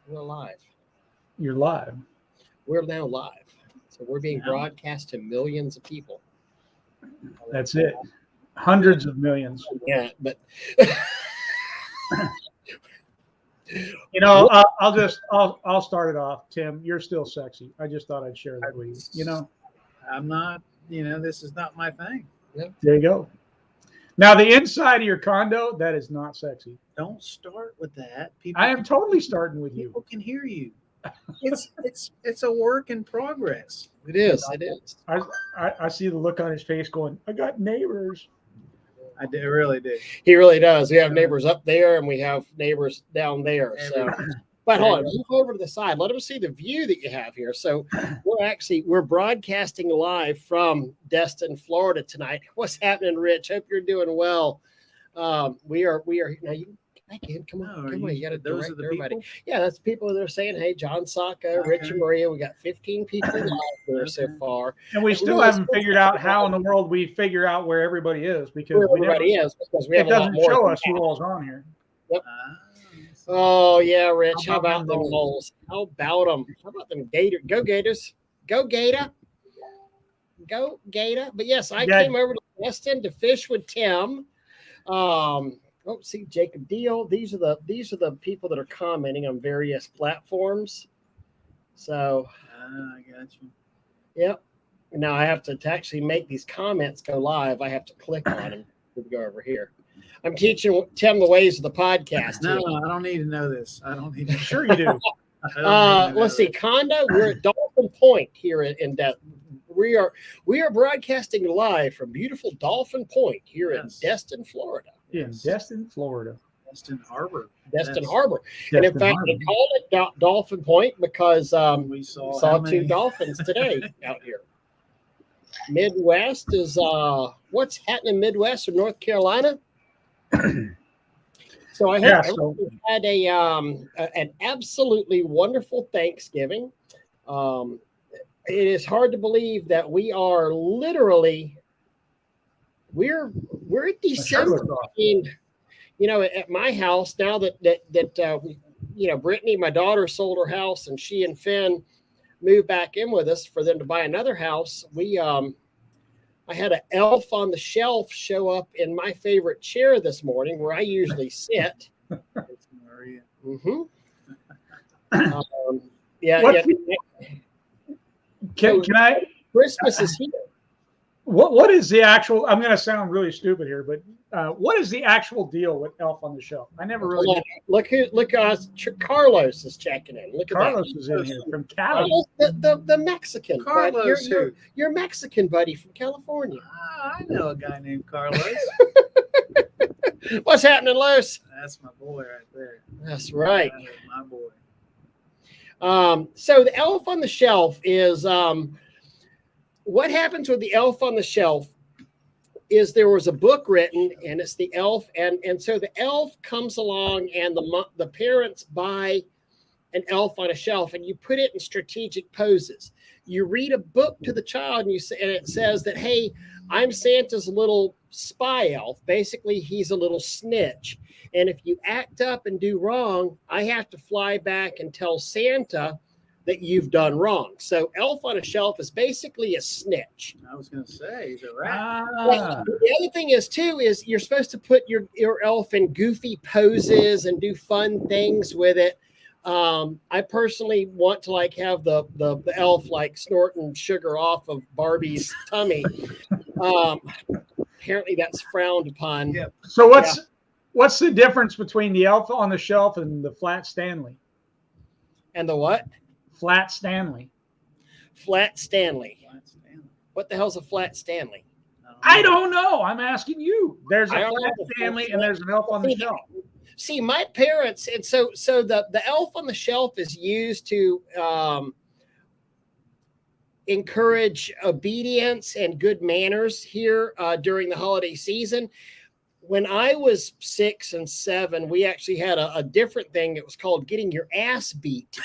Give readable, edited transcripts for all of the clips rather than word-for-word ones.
We're live. You're live. We're now live. So we're being broadcast to millions of people. That's it. Hundreds of millions. Yeah, but I'll start it off. Tim, you're still sexy. I just thought I'd share that with you. I'm not, this is not my thing. Yep. There you go. Now the inside of your condo, that is not sexy. Don't start with that. I am totally starting with you. People can hear you. It's a work in progress. It is. It is. I see the look on his face going, I got neighbors. I really do. He really does. We have neighbors up there and we have neighbors down there. So, but hold on, move over to the side. Let them see the view that you have here. So we're broadcasting live from Destin, Florida tonight. What's happening, Rich? Hope you're doing well. We are now. Come on. You got to direct everybody. People? Yeah, that's people that are saying, hey, John Sacco, Rich and Maria. We got 15 people live there so far. And we still haven't figured out how in the world we figure out where everybody is because because we have it doesn't show us who all's on here. Yep. Oh, yeah, Rich. How about them Moles? How about them? How about them Gators? Go Gators. Go Gator. Go Gator. But yes, I came over to Destin to fish with Tim. See Jacob Deal. These are the people that are commenting on various platforms. So I got you. Yep. Now I have to actually make these comments go live. I have to click on them to go over here. I'm teaching Tim the ways of the podcast. No, I don't need to know this. I don't need to. Sure you do. Let's see. Condo. We're at Dolphin Point here in Destin. We are broadcasting live from beautiful Dolphin Point here in Destin, Florida. Yes. Destin, Florida. Destin Harbor. Destin Harbor. And in fact, they called it Dolphin Point because we saw two dolphins today out here. Midwest is what's happening in Midwest or North Carolina? So I had an absolutely wonderful Thanksgiving. It is hard to believe that we are literally we're at December. I mean, at my house now that Brittany, my daughter, sold her house and she and Finn moved back in with us for them to buy another house. I had an elf on the shelf show up in my favorite chair this morning where I usually sit. Mm-hmm. Can I? Christmas is here. What is the actual? I'm going to sound really stupid here, but what is the actual deal with Elf on the Shelf? I never really. Look, Carlos is checking in. Look at Carlos is in here from Cali. The Mexican. Carlos, your Mexican buddy from California. I know a guy named Carlos. What's happening, Los? That's my boy right there. That's right. That is my boy. So the Elf on the Shelf is what happens with the Elf on the Shelf is there was a book written and it's the elf and so the elf comes along and the parents buy an elf on a shelf and you put it in strategic poses. You read a book to the child and it says that, hey, I'm Santa's little spy elf. Basically, he's a little snitch. And if you act up and do wrong, I have to fly back and tell Santa that you've done wrong. So Elf on a Shelf is basically a snitch. I was going to say, he's a rat. The other thing is, too, is you're supposed to put your elf in goofy poses and do fun things with it. I personally want to have the elf snorting sugar off of Barbie's tummy. Apparently that's frowned upon. Yeah. So what's the difference between the Elf on the Shelf and the Flat Stanley? And the what? Flat Stanley. Flat Stanley. What the hell's a Flat Stanley? I don't know. I'm asking you. There's a Flat Stanley and there's an Elf on the Shelf. See, my parents, and so the Elf on the Shelf is used to encourage obedience and good manners here during the holiday season. When I was 6 and 7, we actually had a different thing that was called getting your ass beat.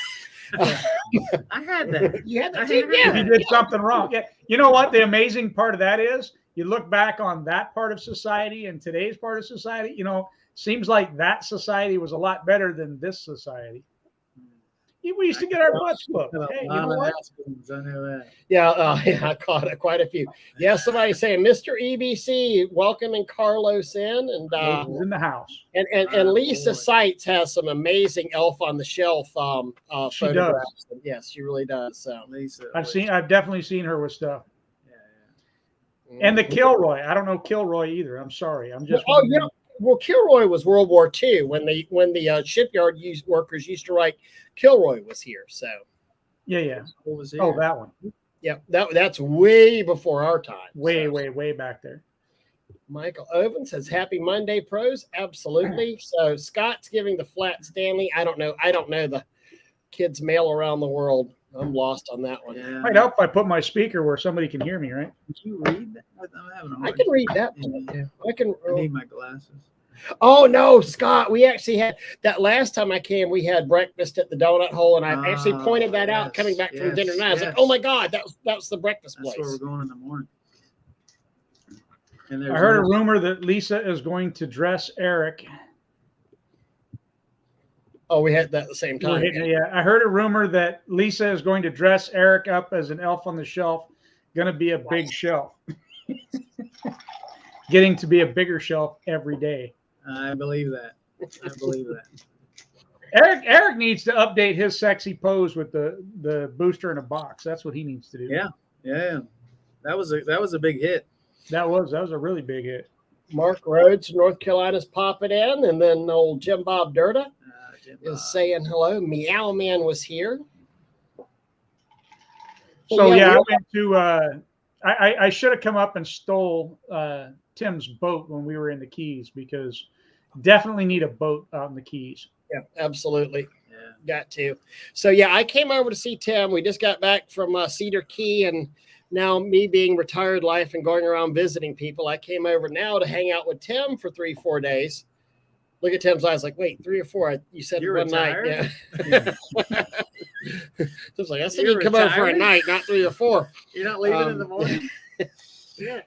I had that. You had that too? Yeah. You did something wrong. Yeah. You know what? The amazing part of that is you look back on that part of society and today's part of society, seems like that society was a lot better than this society. We used to get our butts whooped. Got a Hey, you lot know of what? aspens, I know that. Yeah, I caught quite a few. Yeah, somebody saying Mr. EBC welcoming Carlos in, and Carlos is in the house. and Lisa Boy. Seitz has some amazing Elf on the Shelf She photographs. Yes, she really does. So Lisa. I've definitely seen her with stuff. Yeah, And the Kilroy. I don't know Kilroy either. I'm sorry. I'm just. Oh yeah. Well, Kilroy was World War II when the shipyard workers used to write Kilroy was here. So Yeah. What was Oh, here? that one. yeah, that's way before our time. Way back there. Michael Oven says, "Happy Monday, pros." Absolutely. So Scott's giving the flat Stanley. I don't know the kids' mail around the world. I'm lost on that one. Yeah. Might help if I put my speaker where somebody can hear me, right? Did you read that? I'm having a hard I can read that. Yeah. I can. I need my glasses. Oh no, Scott! We actually had that last time I came. We had breakfast at the Donut Hole, and I actually pointed that out coming back from dinner. And I was like, "Oh my God, that's the breakfast That's place." where we're going in the morning. And I heard a rumor that Lisa is going to dress Eric. Oh, we had that at the same time. Yeah, I heard a rumor that Lisa is going to dress Eric up as an elf on the shelf. Going to be a big shelf. Getting to be a bigger shelf every day. I believe that. I believe that. Eric needs to update his sexy pose with the booster in a box. That's what he needs to do. Yeah. That was a big hit. That was a really big hit. Mark Rhodes, North Carolina's popping in, and then old Jim Bob Durda is saying hello. Meow Man was here. So yeah, I went to. I should have come up and stole Tim's boat when we were in the Keys, because definitely need a boat out in the Keys. Yeah, absolutely. Yeah. Got to. So yeah, I came over to see Tim. We just got back from Cedar Key, and now me being retired life and going around visiting people, I came over now to hang out with Tim for 3-4 days. Look at Tim's eyes, like, wait, 3 or 4? You said You're one retired? night. Yeah. Tim's like, I said you come over for a night, not 3 or 4. You're not leaving in the morning? Yeah.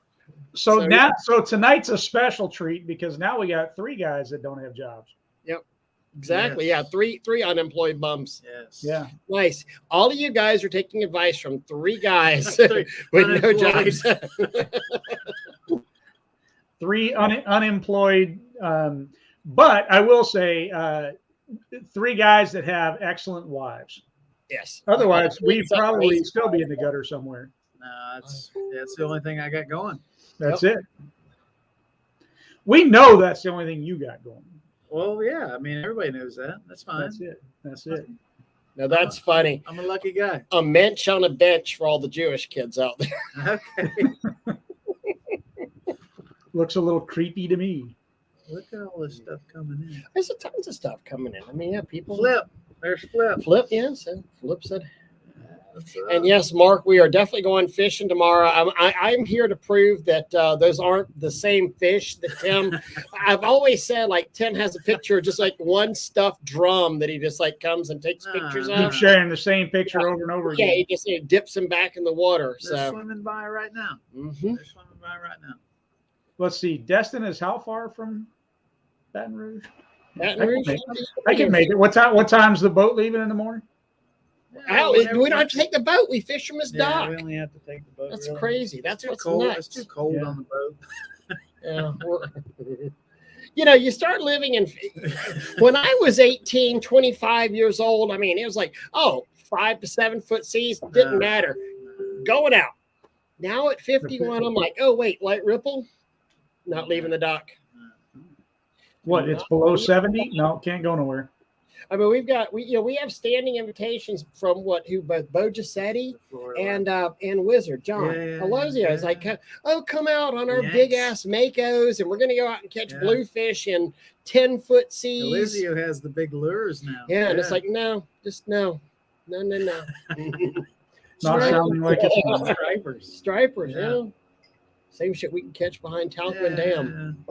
So tonight's a special treat, because now we got 3 guys that don't have jobs. Exactly. Yes. Yeah. Three unemployed bums. Yes. Yeah. Nice. All of you guys are taking advice from 3 guys with no jobs. 3 unemployed. But I will say 3 guys that have excellent wives. Yes. Otherwise, we'd probably still be in the gutter somewhere. No, that's the only thing I got going. That's it. We know that's the only thing you got going. Well, yeah. I mean, everybody knows that. That's fine. That's it. Now that's funny. I'm a lucky guy. A mensch on a bench for all the Jewish kids out there. Okay. Looks a little creepy to me. Look at all this stuff coming in. There's tons of stuff coming in. I mean, yeah, people. Flip. There's Flip. Flip, yes. Flip said. And yes, Mark, we are definitely going fishing tomorrow. I'm here to prove that those aren't the same fish that Tim. I've always said, like, Tim has a picture of just like one stuffed drum that he just like comes and takes pictures Keep of. sharing the same picture over and over again. Yeah, he just dips him back in the water. They're So swimming by right now. Mm-hmm. They're swimming by right now. Let's see. Destin is how far from Baton Rouge? Baton Rouge. I can make it. What time's the boat leaving in the morning? We don't have to take the boat. We fish from his dock. We only have to take the boat. That's really. crazy. That's It's too what's cold. nuts. It's too cold on the boat. Yeah. You start living in. When I was 18, 25 years old, I mean, it was like, 5 to 7 foot seas, didn't matter. Going out. Now at 51, I'm like, oh, wait, light ripple? Not leaving the dock. What? It's below 70? No, can't go nowhere. I mean, we have standing invitations from Bo Giuseppe and Wizard John Alozio. It's like, come out on our big ass Makos, and we're gonna go out and catch bluefish in 10-foot seas. Alozio has the big lures now. Yeah, and it's like, no. Not sounding like it's Stripers, yeah. Same shit we can catch behind Talcott Dam.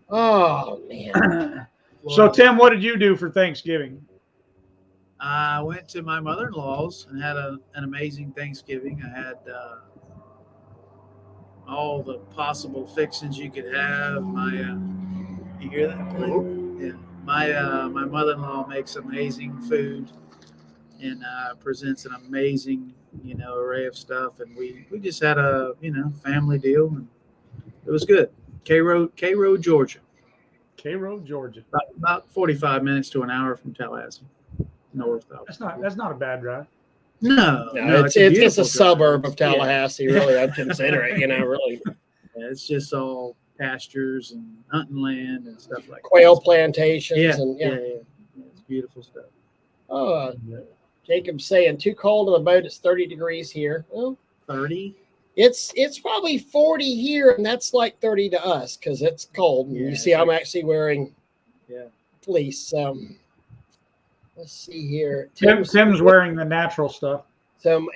Oh man. So Tim, what did you do for Thanksgiving? I went to my mother-in-law's and had an amazing Thanksgiving. I had all the possible fixings you could have. You hear that? Yeah. My mother-in-law makes amazing food. and presents an amazing, array of stuff. And we just had a, family deal, and it was good. Cairo, Georgia. Cairo, Georgia. About 45 minutes to an hour from Tallahassee, north of. That's not a bad drive. No, it's a beautiful suburb drive. of Tallahassee. Really, I'd consider it. Really. Yeah, it's just all pastures and hunting land and stuff like Quail that. plantations. Yeah, And it's beautiful stuff. Oh, Jacob's saying too cold on the boat. It's 30 degrees here. Well, 30. It's probably 40 here, and that's like 30 to us because it's cold. Yeah, you see, I'm actually wearing fleece. So let's see here. Tim's wearing the natural stuff. So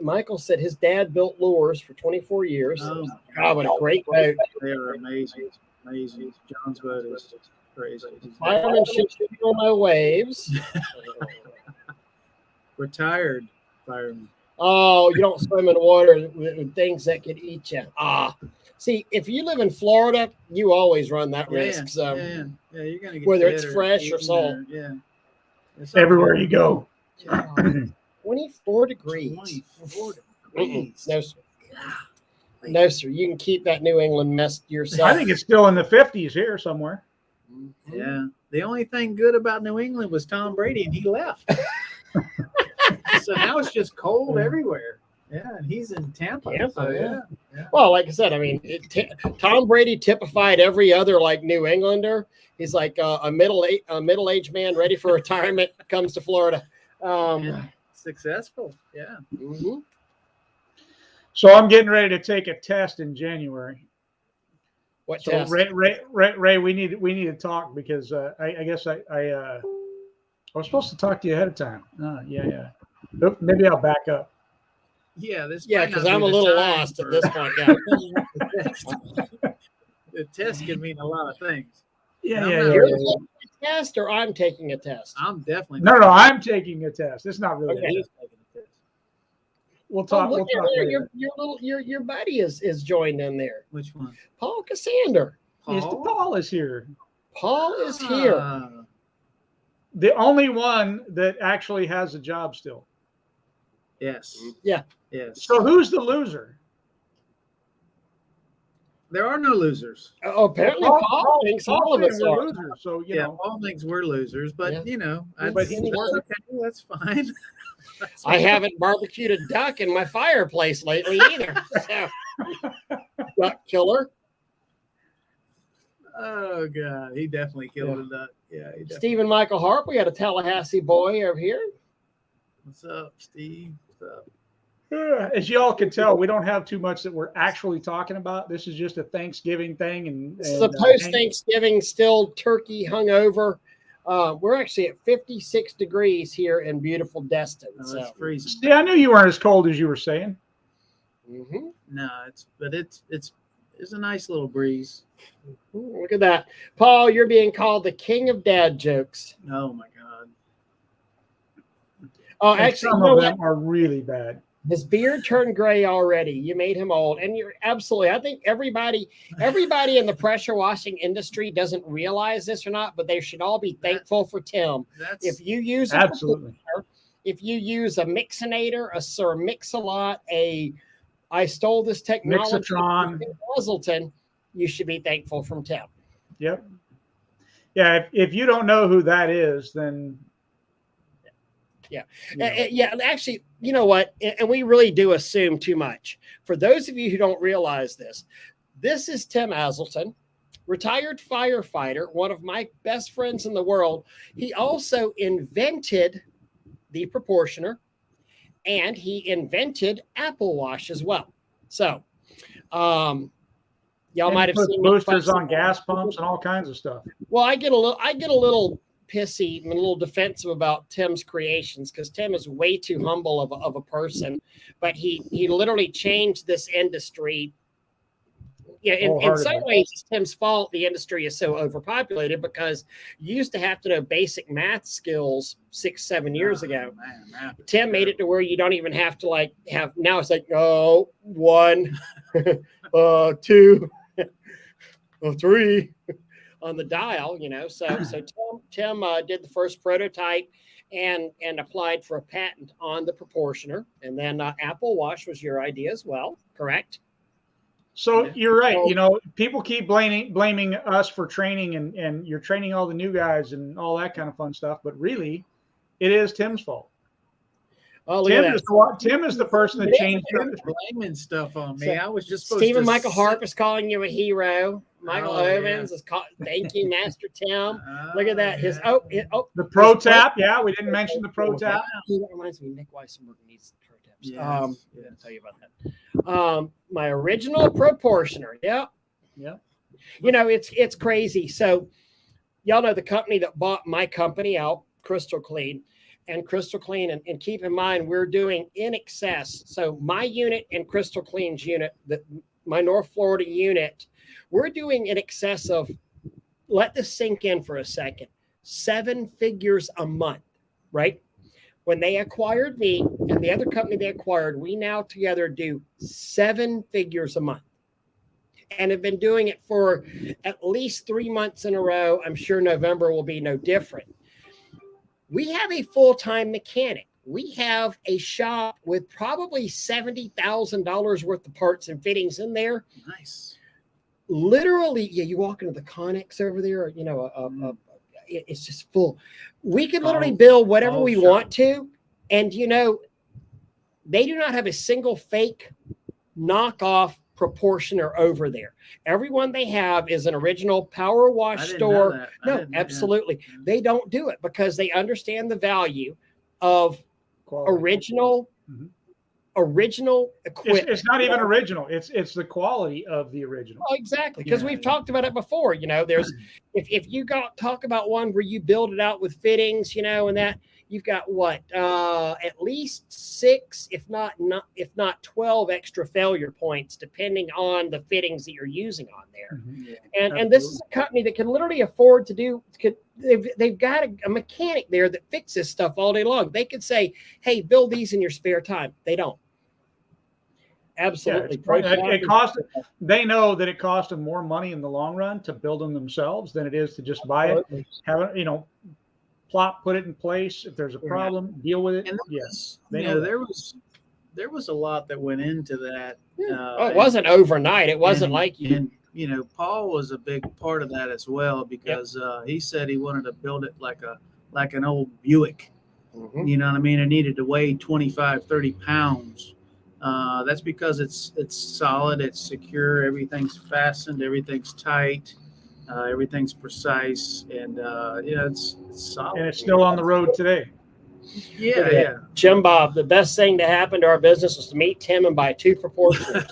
Michael said his dad built lures for 24 years. Oh, God, what a great boat. they are amazing. Amazing. John's boat is crazy. Fireman should feel no waves. Retired fireman. Oh, you don't swim in water with things that could eat you. See, if you live in Florida, you always run that risk. So you're gonna get whether it's dead fresh or salt. It's Everywhere you go. 24 degrees. 24 degrees. No, sir. No, sir. You can keep that New England mess to yourself. I think it's still in the 50s here somewhere. Yeah. The only thing good about New England was Tom Brady, and he left. So now it's just cold everywhere. Yeah, and he's in Tampa. So, yeah. Well, like I said, I mean, Tom Brady typified every other like New Englander. He's like a middle-aged man ready for retirement comes to Florida. Successful. Yeah. Mm-hmm. So I'm getting ready to take a test in January. What So test? Ray, we need to talk because I guess I was supposed to talk to you ahead of time. Yeah. Oop, maybe I'll back up. Yeah, because I'm a little lost at this point. Yeah. The test can mean a lot of things. Yeah. You're taking a test, or I'm taking a test. I'm definitely No, I'm taking a test. It's not really. Okay. He's taking a test. We'll talk. Look we'll at talk there. later. Your buddy is joined in there. Which one? Paul Cassander. Paul is here. Paul is here. The only one that actually has a job still. Yes. Yeah. Yes. So who's the loser? There are no losers. Apparently, Paul thinks all of us are are. losers. So you know, Paul thinks we're losers, but But that's he's okay. That's fine. I haven't barbecued a duck in my fireplace lately either. So, duck killer. Oh God, he definitely killed a duck. Yeah. Stephen Michael Harp. We got a Tallahassee boy over here. What's up, Steve? What's up? as you all can tell, we don't have too much that we're actually talking about. This is just a Thanksgiving thing, and this is a post-Thanksgiving still turkey hungover. We're actually at 56 degrees here in beautiful Destin. No, it's freezing. See, I knew you weren't as cold as you were saying. Mm-hmm. No, it's a nice little breeze. Look at that, Paul. You're being called the king of dad jokes. Oh my God. Oh, And actually, some you know of them what? are really bad. His beard turned gray already. You made him old, and you're absolutely. I think everybody in the pressure washing industry doesn't realize this or not, but they should all be thankful for Tim. If you use Absolutely. If you use a Mixinator, a Sir Mix-a-Lot, I stole this technology Mixatron. from Aselton, you should be thankful from Tim. Yep. Yeah. If you don't know who that is, then. Yeah, actually, you know what? And we really do assume too much. For those of you who don't realize this is Tim Aselton, retired firefighter, one of my best friends in the world. He also invented the proportioner, and he invented Apple Wash as well. So, y'all might have seen boosters on gas pumps and all kinds of stuff. Well, I get a little pissy and a little defensive about Tim's creations because Tim is way too humble of a person, but he literally changed this industry. Yeah, in some ways it's Tim's fault the industry is so overpopulated because you used to have to know basic math skills 6-7 years ago. Man, Tim made it to where you don't even have to now it's like 1 2 3 on the dial, so Tim did the first prototype, and applied for a patent on the proportioner. And then Apple Wash was your idea as well, correct? So you're right. So- You know, people keep blaming us for training, and you're training all the new guys and all that kind of fun stuff. But really, it is Tim's fault. Oh, look at that. Tim is the person that It is. changed You're it. blaming stuff on me. So, I was just supposed Stephen to Michael Harp sit- is calling you a hero. Michael Oh, yeah. Owens is calling. Thank you, Master Tim. Look at that. His yeah. The Pro his- Tap, yeah, we didn't mention the Pro Tap. That reminds me, Nick Weissenberg needs Pro Taps. Yes, I'll yes. tell you about that. My original proportioner. Yeah. Yeah. You know, it's crazy. So y'all know the company that bought my company out, Crystal Clean. And Crystal Clean, and keep in mind, we're doing in excess. So my unit and Crystal Clean's unit, my North Florida unit, we're doing in excess of, let this sink in for a second, 7 figures a month, right? When they acquired me and the other company they acquired, we now together do 7 figures a month. And have been doing it for at least 3 months in a row. I'm sure November will be no different. We have a full-time mechanic. We have a shop with probably $70,000 worth of parts and fittings in there. Nice. Literally, yeah, you walk into the Connex over there, you know, it's just full. We can literally build whatever we want to. And, you know, they do not have a single fake knockoff proportioner over there. Everyone they have is an original power wash store. No, absolutely. They don't do it because they understand the value of original equipment. It's not even original. It's the quality of the original. Oh, exactly. Because we've talked about it before. You know, there's if you talk about one where you build it out with fittings, you know, and that you've got what at least 6, if not 12 extra failure points, depending on the fittings that you're using on there. And this is a company that can literally afford to do. They've got a mechanic there that fixes stuff all day long. They could say, "Hey, build these in your spare time." They don't. Absolutely. They know that it costs them more money in the long run to build them themselves than it is to just buy it, have it, you know, put it in place. If there's a problem, deal with it. And Yes, there was a lot that went into that. It wasn't overnight. It wasn't like you. And you know, Paul was a big part of that as well because he said he wanted to build it like an old Buick. You know what I mean? It needed to weigh 25, 30 pounds. That's because it's solid, it's secure, everything's fastened, everything's tight, everything's precise, and it's solid. And it's still on the road today. Yeah. Jim Bob, the best thing to happen to our business was to meet Tim and buy 2 proportioners.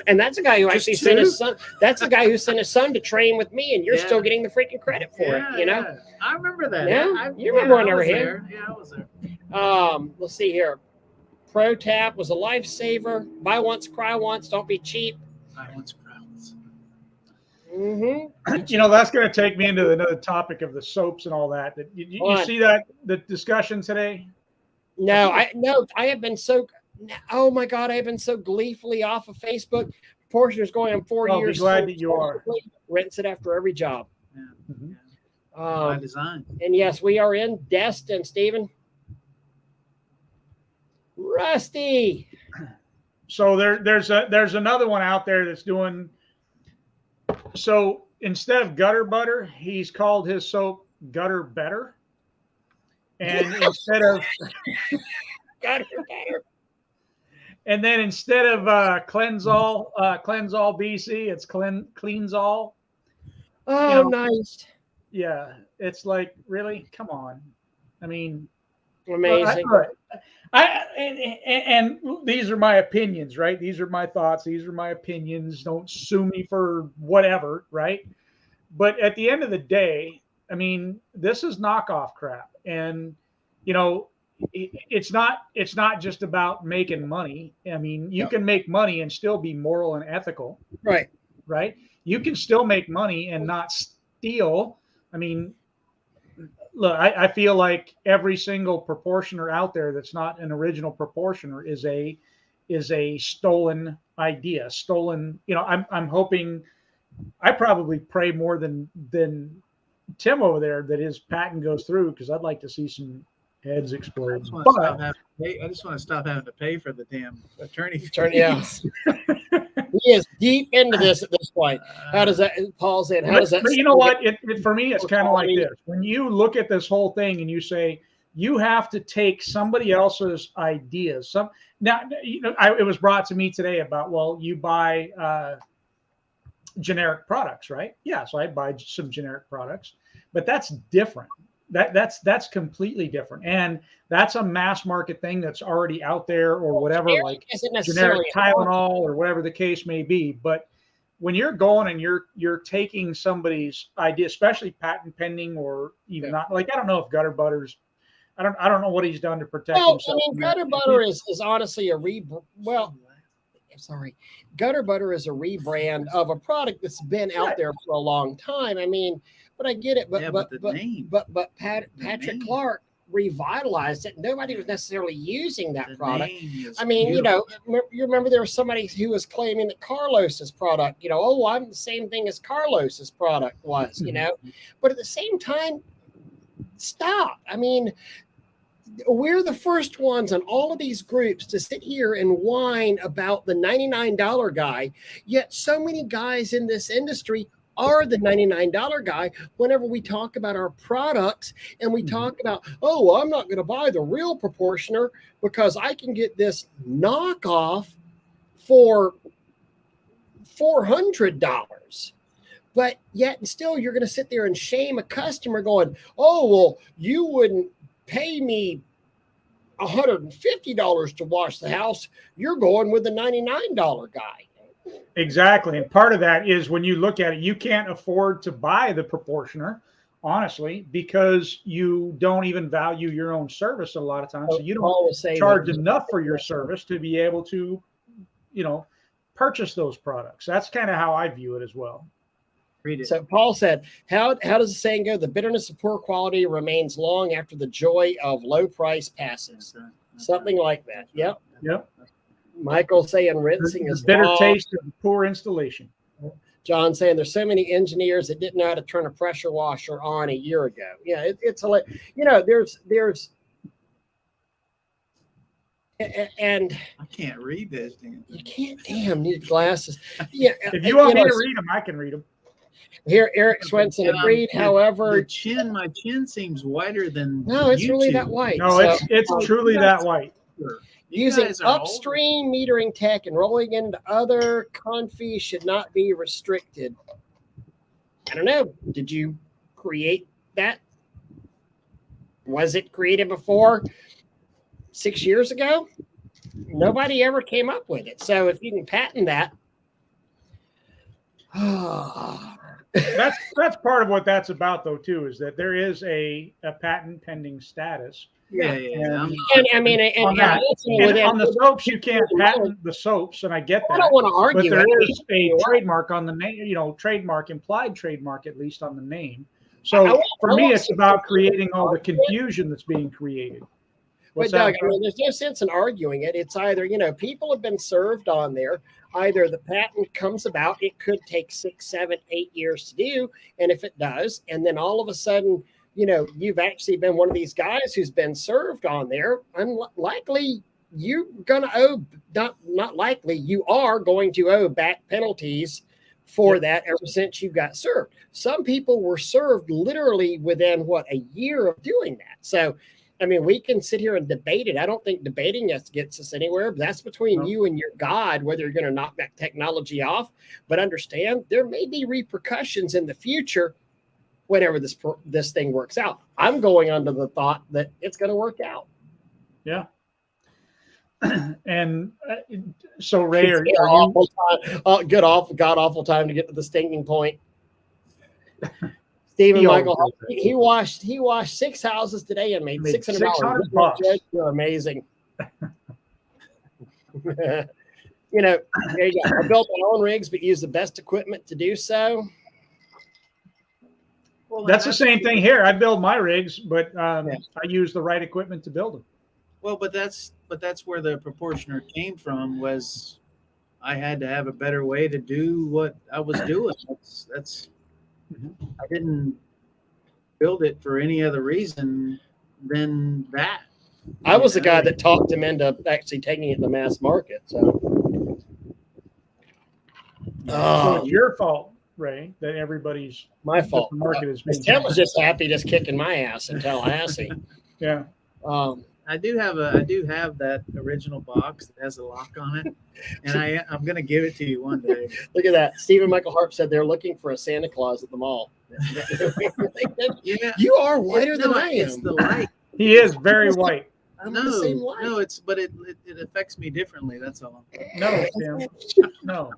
And that's a guy who actually sent his son. That's the guy who sent his son to train with me, and you're still getting the freaking credit for it. You know? Yeah. I remember that. Yeah, you remember when I was here? Yeah, I was there. Let's see here. Pro Tap was a lifesaver. Buy once, cry once. Don't be cheap. Buy once, cry once. You know, that's going to take me into another topic of the soaps and all that. You see that the discussion today? No, I have been so. Oh my God, I have been so gleefully off of Facebook. Proportioner's going on 4 years. I'll be glad that you are. Rents it after every job. Yeah. By design. And yes, we are in Destin, Stephen. Rusty. So there's another one out there that's doing. So instead of gutter butter, he's called his soap gutter better. And instead of gutter better. And then instead of cleanse all BC, it's cleans all. Oh, nice. Yeah, it's like, really, come on. I mean, amazing. And these are my opinions, right? These are my thoughts. These are my opinions. Don't sue me for whatever, right? But at the end of the day, I mean, this is knockoff crap. And, you know, it's not just about making money. I mean, you can make money and still be moral and ethical. Right. Right. You can still make money and not steal. I mean, look, I feel like every single proportioner out there that's not an original proportioner is a stolen idea. Stolen, you know, I'm hoping, I probably pray more than Tim over there that his patent goes through, because I'd like to see Heads I explode. just want to But stop having to pay. I just want to stop having to pay for the damn attorney fees. Yeah. He is deep into this at this point. How does that, Paul's in, how does that? But you know what? For me, it's kind of like this. When you look at this whole thing and you say, you have to take somebody else's ideas. Now, you know, it was brought to me today about, well, you buy generic products, right? Yeah, so I buy some generic products, but that's different. That's completely different, and that's a mass market thing that's already out there, or whatever, like generic Tylenol or whatever the case may be. But when you're going and you're taking somebody's idea, especially patent pending, or even not, like, I don't know if Gutter Butters, I don't know what he's done to protect himself. I mean, Gutter Butter is honestly Gutter Butter is a rebrand of a product that's been out there for a long time. I mean, but I get it. But Patrick Clark revitalized it. Nobody was necessarily using that product. I mean, you know, you remember there was somebody who was claiming that Carlos's product, you know, oh, I'm the same thing as Carlos's product was, you know, but at the same time, stop. I mean, we're the first ones on all of these groups to sit here and whine about the $99 guy, yet so many guys in this industry are the $99 guy whenever we talk about our products and we talk about, oh, well, I'm not going to buy the real proportioner because I can get this knockoff for $400. But yet and still you're going to sit there and shame a customer going, oh, well, you wouldn't pay me $150 to wash the house. You're going with the $99 guy. Exactly. And part of that is when you look at it, you can't afford to buy the proportioner, honestly, because you don't even value your own service a lot of times. So you don't charge enough for your service to be able to, you know, purchase those products. That's kind of how I view it as well. So Paul said, how does the saying go? The bitterness of poor quality remains long after the joy of low price passes. Something like that. Yep. Yep. Michael saying rinsing is bitter taste of poor installation. John saying there's so many engineers that didn't know how to turn a pressure washer on a year ago. Yeah, it's a, you know, there's and I can't read this. You can't. Damn, need glasses. Yeah, if you want me to read them, I can read them. Here, Eric Swenson agreed. However, my chin seems whiter than. No, it's really that white. No, it's truly that white. Using upstream metering tech and rolling into other config should not be restricted. I don't know. Did you create that? Was it created before 6 years ago? Nobody ever came up with it. So if you can patent that. That's part of what that's about, though, too, is that there is a patent pending status. Yeah. And I mean, on the soaps, you can't patent the soaps, and I get that. I don't want to argue, but there is a trademark on the name, you know, implied trademark, at least on the name. So for me, it's about creating all the confusion that's being created. But Doug, I mean, there's no sense in arguing it. It's either, you know, people have been served on there. Either the patent comes about, it could take 6, 7, 8 years to do. And if it does, and then all of a sudden, you know, you've actually been one of these guys who's been served on there, unlikely you're going to owe, not likely, you are going to owe back penalties for that ever since you got served. Some people were served literally within, a year of doing that. So, I mean, we can sit here and debate it. I don't think debating gets us anywhere, but that's between you and your God, whether you're going to knock that technology off. But understand, there may be repercussions in the future whenever this thing works out. I'm going under the thought that it's going to work out. Yeah. And so, Ray, are you god-awful time to get to the stinking point. Stephen Michael, he washed 6 houses today and made $600. You're amazing. You know, there you go. I built my own rigs, but use the best equipment to do so. Well, that's the same thing here. I build my rigs, but I use the right equipment to build them. Well, but that's where the proportioner came from. Was I had to have a better way to do what I was doing. That's I didn't build it for any other reason than that. I was the guy that talked him into actually taking it to the mass market. So, So it's your fault, Ray, that everybody's my fault. The market is being Tim was just happy, just kicking my ass in Tallahassee. yeah. I do have that original box that has a lock on it, and I'm gonna give it to you one day. Look at that. Stephen Michael Harp said they're looking for a Santa Claus at the mall. Yeah, You are whiter than I am. It's the light. He is very white. I'm the same light. No, but it affects me differently. That's all. No, Tim. No.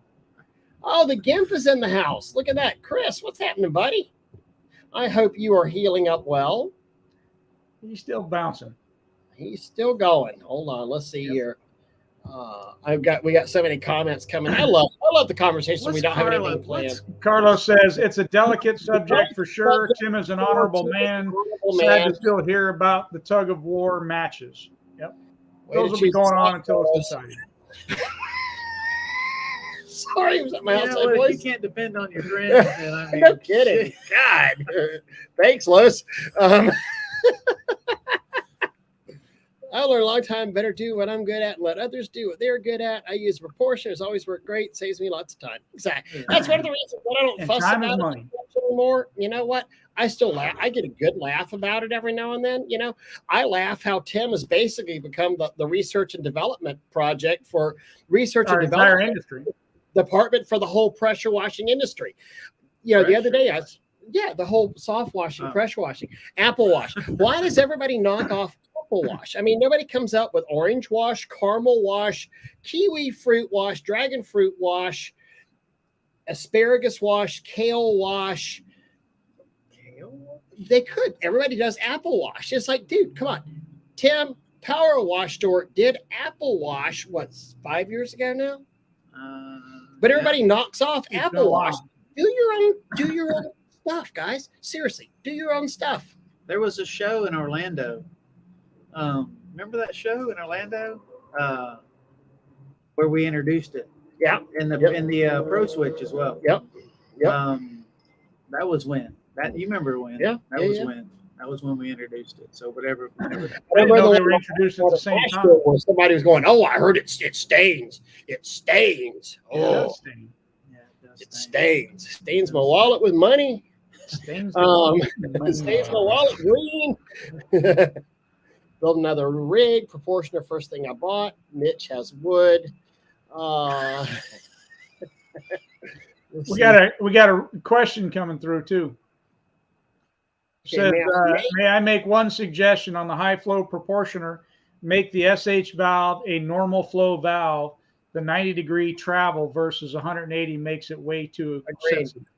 Oh, the GIMP is in the house. Look at that. Chris, what's happening, buddy? I hope you are healing up well. He's still bouncing. He's still going. Hold on. Let's see here. We got so many comments coming. I love the conversation. We don't have anything planned. Carlos says it's a delicate subject for sure. Tim is an honorable man. Sad to still hear about the tug of war matches. Yep. Those will be going on until it's decided. Sorry, was that my outside voice? You can't depend on your friends. Man. I mean, no kidding. God. Thanks, Lois. I learned a long time, better do what I'm good at and let others do what they're good at. I use proportion. It's always worked great. Saves me lots of time. Exactly. That's one of the reasons that I don't fuss about it anymore. You know what? I still laugh. I get a good laugh about it every now and then. You know, I laugh how Tim has basically become the research and development project for research and development industry department for the whole pressure washing industry. You know, the other day the whole soft washing, pressure washing, Apple wash. Why does everybody knock off Apple wash? I mean, nobody comes up with orange wash, caramel wash, kiwi fruit wash, dragon fruit wash, asparagus wash, kale wash. They could. Everybody does Apple wash. It's like, dude, come on. Tim, Power Wash Store did Apple wash, 5 years ago now? But everybody knocks off Apple wash. Do your own stuff, guys. Seriously, do your own stuff. There was a show in Orlando. Remember that show in Orlando where we introduced it? Yeah. In the Pro Switch as well. Yep. That was when. You remember when? Yeah. That was when. That was when we introduced it. So whatever. I didn't know they were introduced at the same time. Somebody was going, "Oh, I heard it stains. It stains. Oh, it stain. Yeah, it stains. Stains my wallet with money. Stains stains my wallet green." Build another rig. Proportion of first thing I bought. Mitch has wood. We got a question coming through too. Says, may I make one suggestion on the high flow proportioner? Make the SH valve a normal flow valve. The 90-degree travel versus 180 makes it way too sensitive.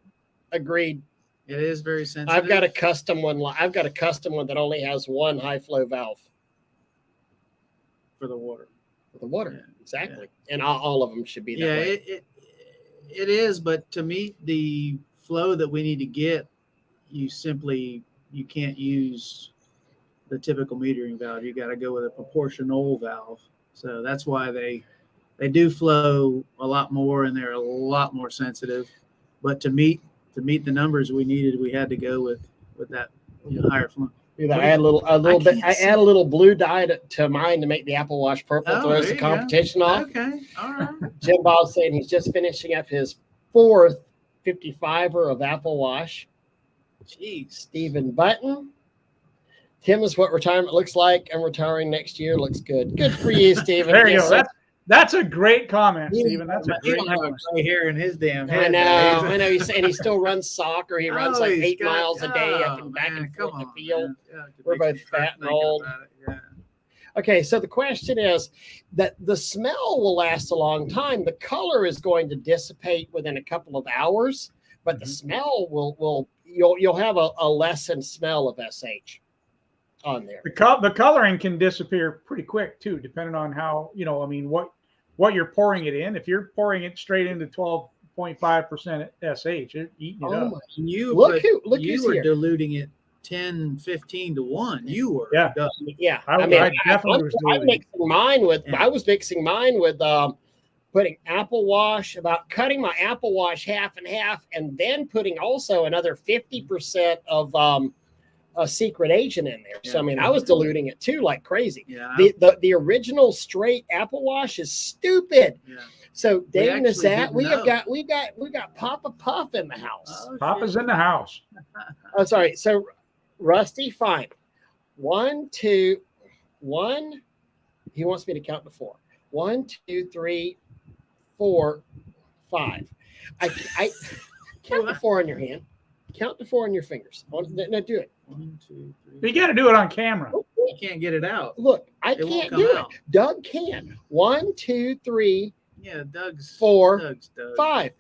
Agreed. It is very sensitive. I've got a custom one. I've got a custom one that only has one high flow valve for the water. For the water, yeah. Exactly. Yeah. And all of them should be that way. It is, but to meet the flow that we need to get, you can't use the typical metering valve. You got to go with a proportional valve. So that's why they do flow a lot more and they're a lot more sensitive. But to meet the numbers we needed, we had to go with that higher flow. I add a little blue dye to mine to make the Apple Wash purple. Throws the competition off. Okay, all right. Jim Bob's saying he's just finishing up his 4th 55er of Apple Wash. Jeez. Stephen Button. Tim is what retirement looks like. I'm retiring next year. Looks good. Good for you, Stephen. There you go. That's a great comment, Stephen. That's a great comment. Gray hair in his damn head. I know. He still runs soccer. He runs 8 miles a day up and back and forth the field. We're both fat and old. Yeah. Okay, so the question is that the smell will last a long time. The color is going to dissipate within a couple of hours, but the smell you'll have a lessened smell of SH on there. The coloring can disappear pretty quick too, depending on how, what you're pouring it in. If you're pouring it straight into 12.5% SH, it's eating it up. You were diluting it 10, 15 to 1. You were. Yeah. I definitely was diluting. I was mixing mine with putting Apple Wash, cutting my Apple Wash half and half, and then putting also another 50% of a secret agent in there. So I mean, I was diluting it too like crazy. Yeah. The original straight apple wash is stupid. Yeah. So Dave and actually Zat, didn't we know. got Papa Puff in the house. Oh, Papa's shit. in the house. Oh, sorry. So Rusty, fine. 1, 2, 1. He wants me to count to 4. 1, 2, 3, 4, 5. I count to 4 on your hand. Count to 4 on your fingers. No, do it. 1, 2, 3. You got to do it on camera. You can't get it out. Look, I It won't can't come do out. it. Doug can. 1, 2, 3, Yeah, Doug's 4, Doug's Doug. 5.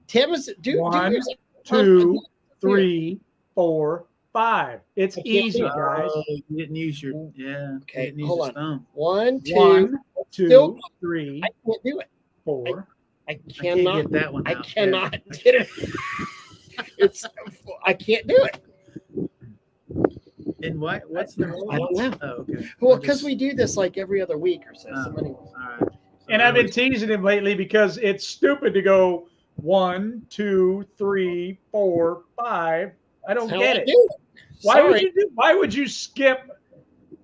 Tim is do 1, yours. 2, 3, 4, 5. It's can't easy, do it. guys. You didn't use your Okay, You didn't use hold your on. thumb. 1, 2. 1, 2, Still- 3, I can't do it. 4. I I can't cannot. get that one I out. cannot get it. It's. I can't do it. And what's the rule? I don't know. Oh, okay. Well, because we do this like every other week or so. So Oh. anyway. All right. And I've been teasing him lately because it's stupid to go 1, 2, 3, 4, 5. I don't That's how get I it. do it. Why would Sorry. you do? Why would you skip?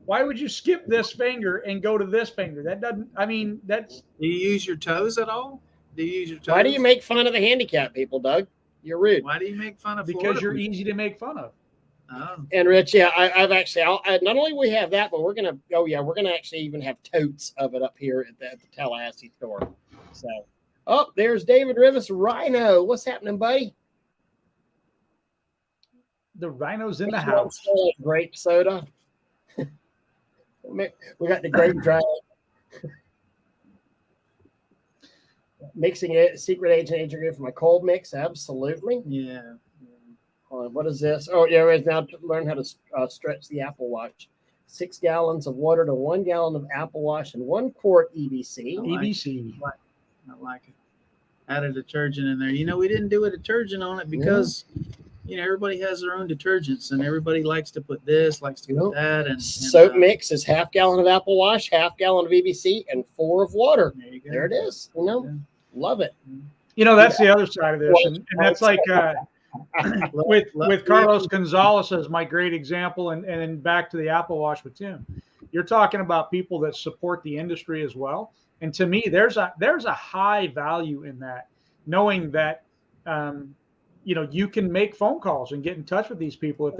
Why would you skip this finger and go to this finger? That doesn't. I mean, that's Do you use your toes at all? Do you use your toes? Why do you make fun of the handicap people, Doug? You're rude. Why do you make fun of because Florida you're people? easy to make fun of. Oh. And Rich, yeah, I've actually. Not only we have that, but we're gonna. Oh yeah, we're gonna actually even have totes of it up here at the Tallahassee store. So, oh, there's David Rivas, Rhino. What's happening, buddy? The rhino's in the Which one's house. still grape soda. We got the grape dry. Mixing it, secret agent for my cold mix. Absolutely. Yeah. Hold on, what is this? Oh, yeah, it's now to learn how to stretch the apple wash. 6 gallons of water to 1 gallon of apple wash and 1 quart EBC. EBC. I like it. Add a detergent in there. You know, we didn't do a detergent on it because, you know, everybody has their own detergents and everybody likes to put this, likes to put that. And Soap mix is half gallon of apple wash, half gallon of EBC, and 4 of water. There you go. There it is. You know, Yeah. love it. You know, that's the other side of this, and that's like with Let- Carlos Gonzalez as my great example, and then back to the apple wash with Tim. You're talking about people that support the industry as well, and to me, there's a high value in that, knowing that you know, you can make phone calls and get in touch with these people if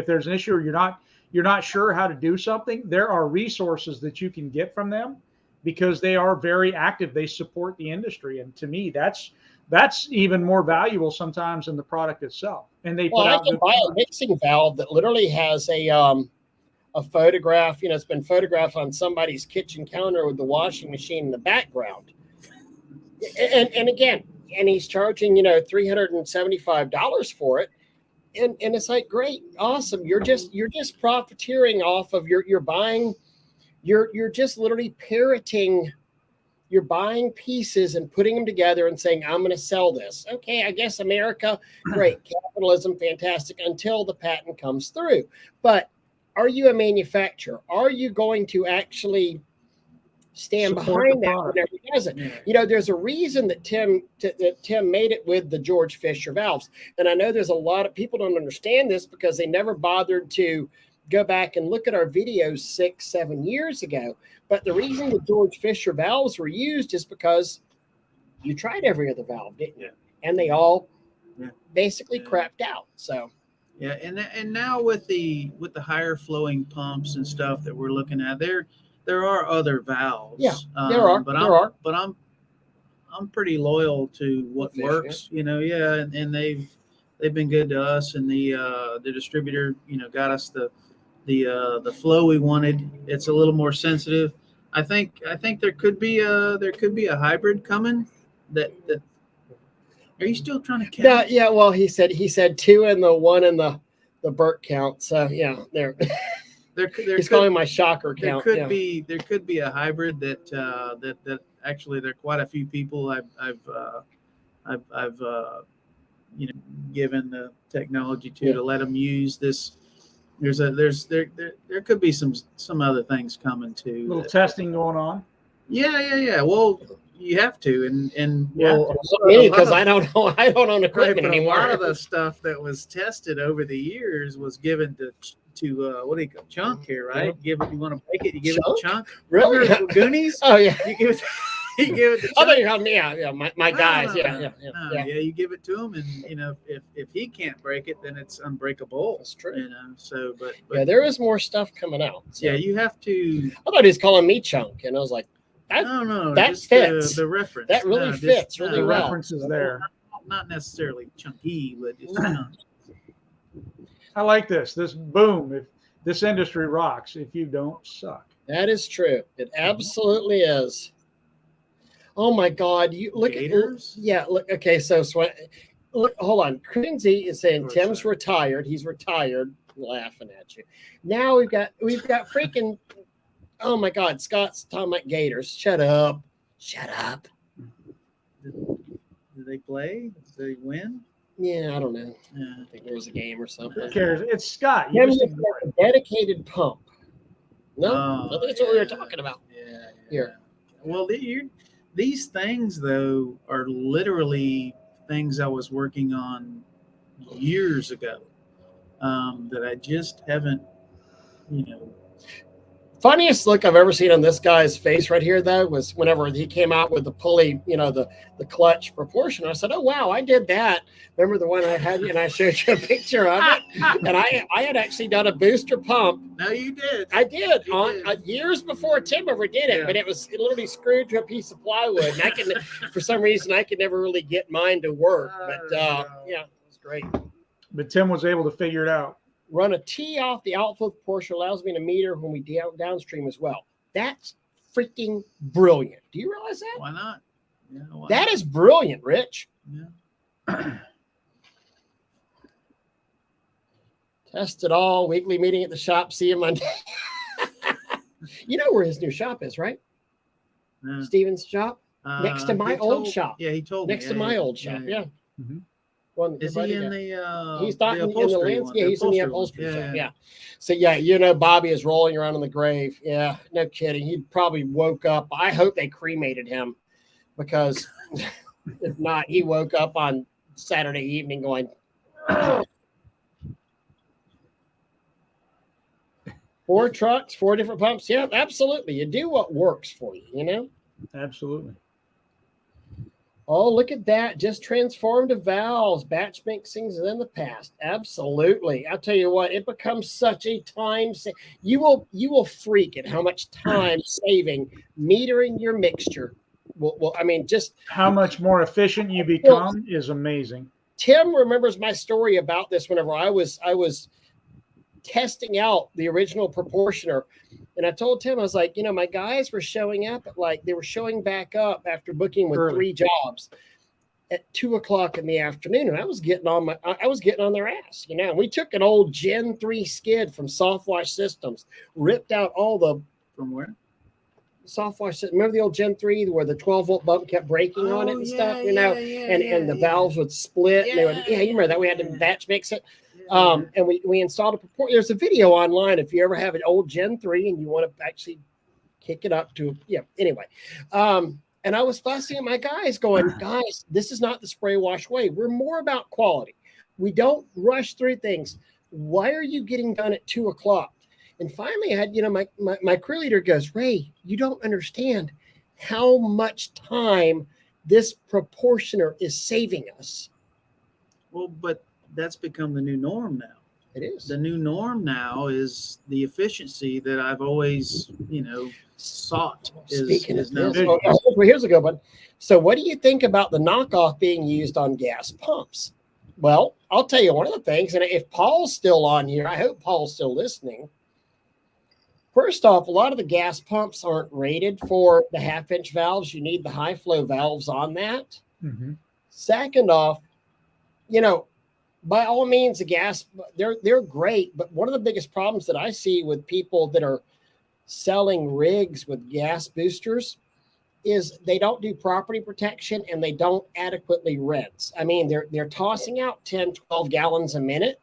there's an issue or you're not sure how to do something. There are resources that you can get from them because they are very active. They support the industry, and to me, that's even more valuable sometimes than the product itself. And they Well, put I out can good buy a product. mixing valve that literally has a photograph. You know, it's been photographed on somebody's kitchen counter with the washing machine in the background. And again, and he's charging, you know, $375 for it. And it's like, great, awesome. You're just profiteering off of you're buying, you're just literally parroting. You're buying pieces and putting them together and saying, I'm going to sell this. Okay, I guess America, great. Capitalism, fantastic, until the patent comes through. But are you a manufacturer? Are you going to actually stand Support behind the that product. whenever he does it? Yeah. You know, there's a reason that Tim made it with the George Fisher valves. And I know there's a lot of people don't understand this because they never bothered to go back and look at our videos 6-7 years ago. But the reason the George Fisher valves were used is because you tried every other valve, didn't you? Yeah. And they all Yeah. basically Yeah. crapped out. So Yeah, and now with the higher flowing pumps and stuff that we're looking at, there are other valves. Yeah, there are. But I'm pretty loyal to what Fisher. works. You know, yeah, and they've been good to us, and the distributor, you know, got us the flow we wanted. It's a little more sensitive. I think there could be a hybrid coming. That are you still trying to count? yeah, well, he said 2 and the 1 and the Burt count. So yeah, there. He's calling my shocker There count. could Yeah. be a hybrid that actually there are quite a few people I've you know, given the technology to let them use this. There could be some other things coming too. Little testing going on. Yeah. Well, you have to, and Well, a lot because of- I don't know. I don't own right, equipment but a anymore. lot of the stuff that was tested over the years was given to what do you call chunk here, right? You want to bake it, you give it a chunk. Really? Remember Goonies? Oh yeah. You give it. You give it. Oh, you called me. Yeah, my guys. Yeah. You give it to him, and if he can't break it, then it's unbreakable. That's true. So but yeah, there is more stuff coming out. So. Yeah, you have to. I thought he was calling me chunk, and I was like, no, that just fits. The reference. That really fits really The well. reference is there. Not necessarily chunky, but just chunk. I like this. This boom. If this industry rocks, if you don't suck. That is true. It absolutely is. Oh my God! You look Gators? at yeah. Look. Okay, so look. Hold on. Crinzy is saying Tim's retired. He's retired. Laughing at you. Now we've got freaking. Oh my God! Scott's talking about Gators. Shut up. Shut up. Did they play? Did they win? Yeah, I don't know. Yeah. I think there was a game or something. Who cares? It's Scott. Tim is a dedicated pump. No, I think that's what we were Yeah. talking about. Yeah. Here. Well, these things though are literally things I was working on years ago that I just haven't, Funniest look I've ever seen on this guy's face right here, though, was whenever he came out with the pulley, the clutch proportion. I said, "Oh wow, I did that." Remember the one I had, and I showed you a picture of it. And I had actually done a booster pump. No, you did. I did years before Tim ever did it, but it was literally screwed to a piece of plywood, and I can, for some reason, I could never really get mine to work. But yeah, it was great. But Tim was able to figure it out. Run a T off the outflow proportion allows me to meter when we downstream as well. That's freaking brilliant. Do you realize that? Why not? Yeah, That is brilliant, Rich. Yeah. Test it all. Weekly meeting at the shop. See you Monday. You know where his new shop is, right? Yeah. Steven's shop? Next to my old shop. Yeah, he told me. Next to my old shop. Yeah. Mhm. Is he in the? He's not in the upholstery landscape. He's in the upholstery one. shop. Yeah. So yeah, Bobby is rolling around in the grave. Yeah, no kidding. He probably woke up. I hope they cremated him, because if not, he woke up on Saturday evening going. "Ugh." 4 trucks, 4 different pumps. Yeah, absolutely. You do what works for you, Absolutely. Oh, look at that. Just transformed to valves. Batch mixings in the past. Absolutely. I'll tell you what, it becomes such a time. You will freak at how much time saving metering your mixture. Well, I mean, just how much more efficient you become is amazing. Tim remembers my story about this whenever I was testing out the original proportioner. And I told Tim, I was like, my guys were showing up they were showing back up after booking with 3 jobs at 2:00 in the afternoon. And I was getting on their ass, and we took an old Gen 3 skid from Softwash Systems, ripped out all the, from where? Softwash. Remember the old Gen 3 where the 12-volt bump kept breaking on it and stuff, and the valves would split. And they would, you remember that we had to batch mix it. And we installed a proportion. There's a video online if you ever have an old Gen 3 and you want to actually kick it up to, anyway. And I was fussing at my guys going, guys, this is not the spray wash way. We're more about quality. We don't rush through things. Why are you getting done at 2:00? And finally I had, my crew leader goes, Ray, you don't understand how much time this proportioner is saving us. Well, but that's become the new norm now. It is. The new norm now is the efficiency that I've always, sought. Speaking is of now. this, well, here's a good one. So what do you think about the knockoff being used on gas pumps? Well, I'll tell you one of the things, and if Paul's still on here, I hope Paul's still listening. First off, a lot of the gas pumps aren't rated for the 1/2-inch valves. You need the high flow valves on that. Mm-hmm. Second off, by all means, the gas, they're great. But one of the biggest problems that I see with people that are selling rigs with gas boosters is they don't do property protection and they don't adequately rinse. I mean, they're tossing out 10, 12 gallons a minute,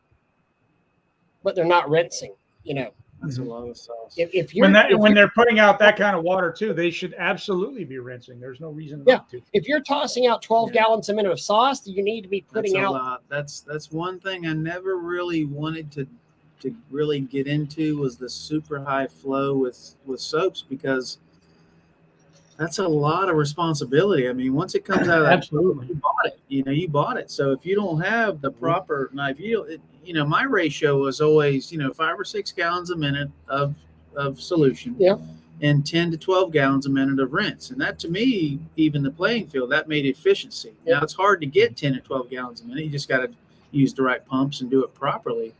but they're not rinsing, That's a lot of sauce. If you're when they're putting out that kind of water too, they should absolutely be rinsing. There's no reason not to. If you're tossing out 12 gallons a minute of sauce, you need to be putting That's a out. lot. That's one thing I never really wanted to to really get into was the super high flow with soaps, because that's a lot of responsibility. I mean, once it comes out of that, Absolutely. you bought it. You bought it. So if you don't have the proper, now if you, my ratio was always, 5 or 6 gallons a minute of solution, and 10 to 12 gallons a minute of rinse. And that, to me, even the playing field, that made efficiency. Now it's hard to get 10 to 12 gallons a minute. You just got to use the right pumps and do it properly.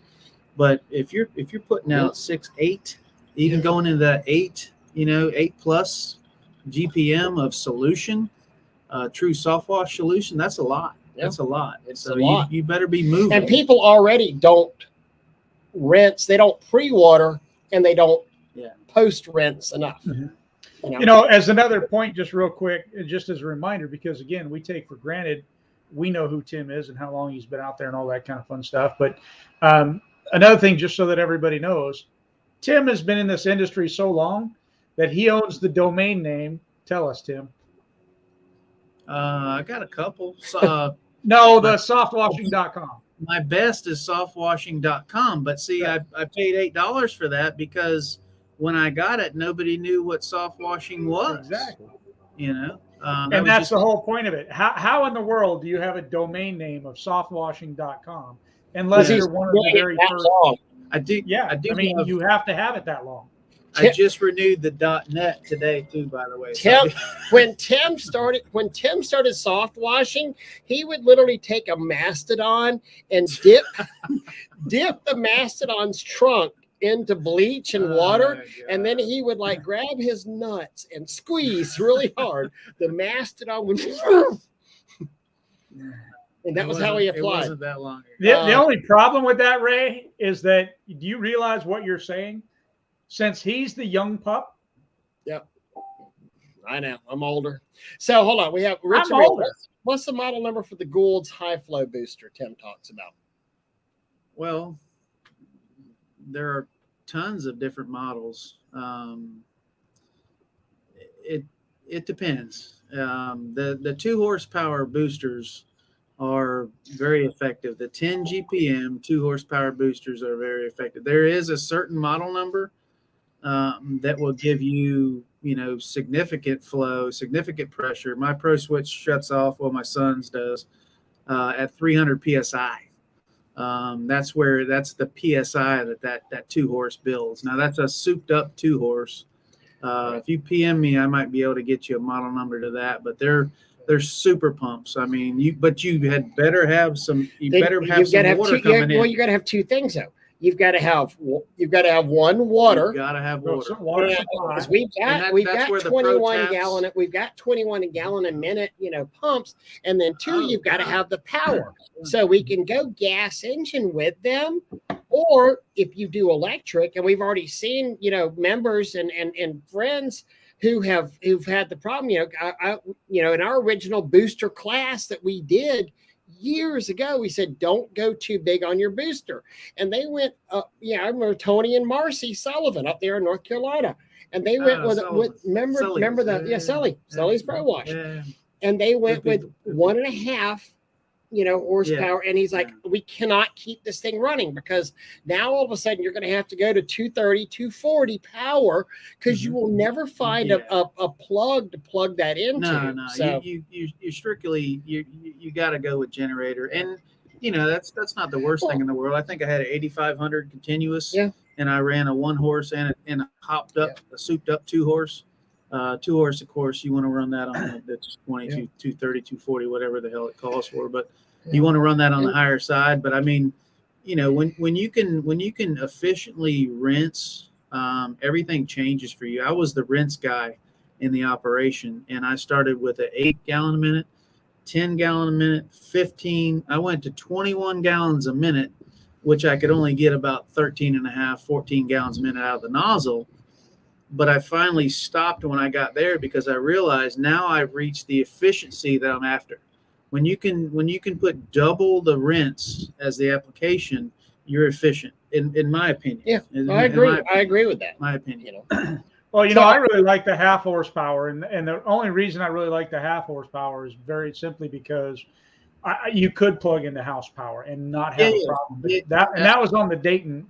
But if you're putting out 6, 8, even going into that 8, 8 plus GPM of solution, true soft wash solution, that's a lot. That's a lot. It's a lot. You better be moving. And people already don't rinse. They don't pre-water, and they don't post-rinse enough. As another point, just real quick, just as a reminder, because again, we take for granted, we know who Tim is and how long he's been out there and all that kind of fun stuff. But another thing, just so that everybody knows, Tim has been in this industry so long that he owns the domain name. Tell us, Tim. I got a couple. No, the softwashing.com. My best is softwashing.com. But see, I paid $8 for that because when I got it, nobody knew what soft washing was. Exactly. And that's the whole point of it. How in the world do you have a domain name of softwashing.com unless you're one of the very first? I do. Yeah, I mean, you have to have it that long. I just renewed the .net today too, by the way. When Tim started soft washing, he would literally take a mastodon and dip the mastodon's trunk into bleach and water, and then he would grab his nuts and squeeze really hard. The mastodon would, and that was how he applied. It wasn't that long ago. The only problem with that, Ray, is that, do you realize what you're saying? Since he's the young pup. Yep. I know. I'm older. So hold on. We have Richard. I'm older. What's the model number for the Gould's high flow booster Tim talks about? Well, there are tons of different models. It depends. The 2 horsepower boosters are very effective. The 10 GPM 2 horsepower boosters are very effective. There is a certain model number that will give you, significant flow, significant pressure. My Pro Switch shuts off, well, my son's does, at 300 PSI. That's the PSI that 2 horse builds. Now that's a souped up 2 horse. If you PM me, I might be able to get you a model number to that, but they're super pumps. I mean, you had better have some. You better have some water coming in. Well, you got to have 2 things though. You've got to have one water. You got to have water. Because we've got 21 gallon. We've got 21 gallon a minute, pumps, and then 2. You've got to have the power, so we can go gas engine with them, or if you do electric, and we've already seen, members and friends who've had the problem. In our original booster class that we did years ago, we said don't go too big on your booster, and they went I remember Tony and Marcy Sullivan up there in North Carolina, and they went with Sully's Pro Wash, and they went with 1.5 horsepower, and he's like, we cannot keep this thing running because now all of a sudden you're going to have to go to 230, 240 power because you will never find a plug to plug that into. No. So, you strictly you got to go with generator, and that's not the worst thing in the world. I think I had an 8500 continuous, and I ran a 1 horse and a hopped up, a souped up 2 horse. 2 horse, of course, you want to run that on the 22, 230, 240, whatever the hell it calls for. But you want to run that on the higher side. But I mean, when you can efficiently rinse, everything changes for you. I was the rinse guy in the operation, and I started with an 8 gallon a minute, 10 gallon a minute, 15. I went to 21 gallons a minute, which I could only get about 13 and a half, 14 gallons a minute out of the nozzle. But I finally stopped when I got there because I realized now I've reached the efficiency that I'm after. When you can put double the rinse as the application, you're efficient, in my opinion. Yeah, I agree. I agree with that. My opinion. Well, I really like the 1/2 horsepower, and the only reason I really like the 1/2 horsepower is very simply because you could plug into house power and not have Yeah, a yeah. problem. But Yeah, that was on the Dayton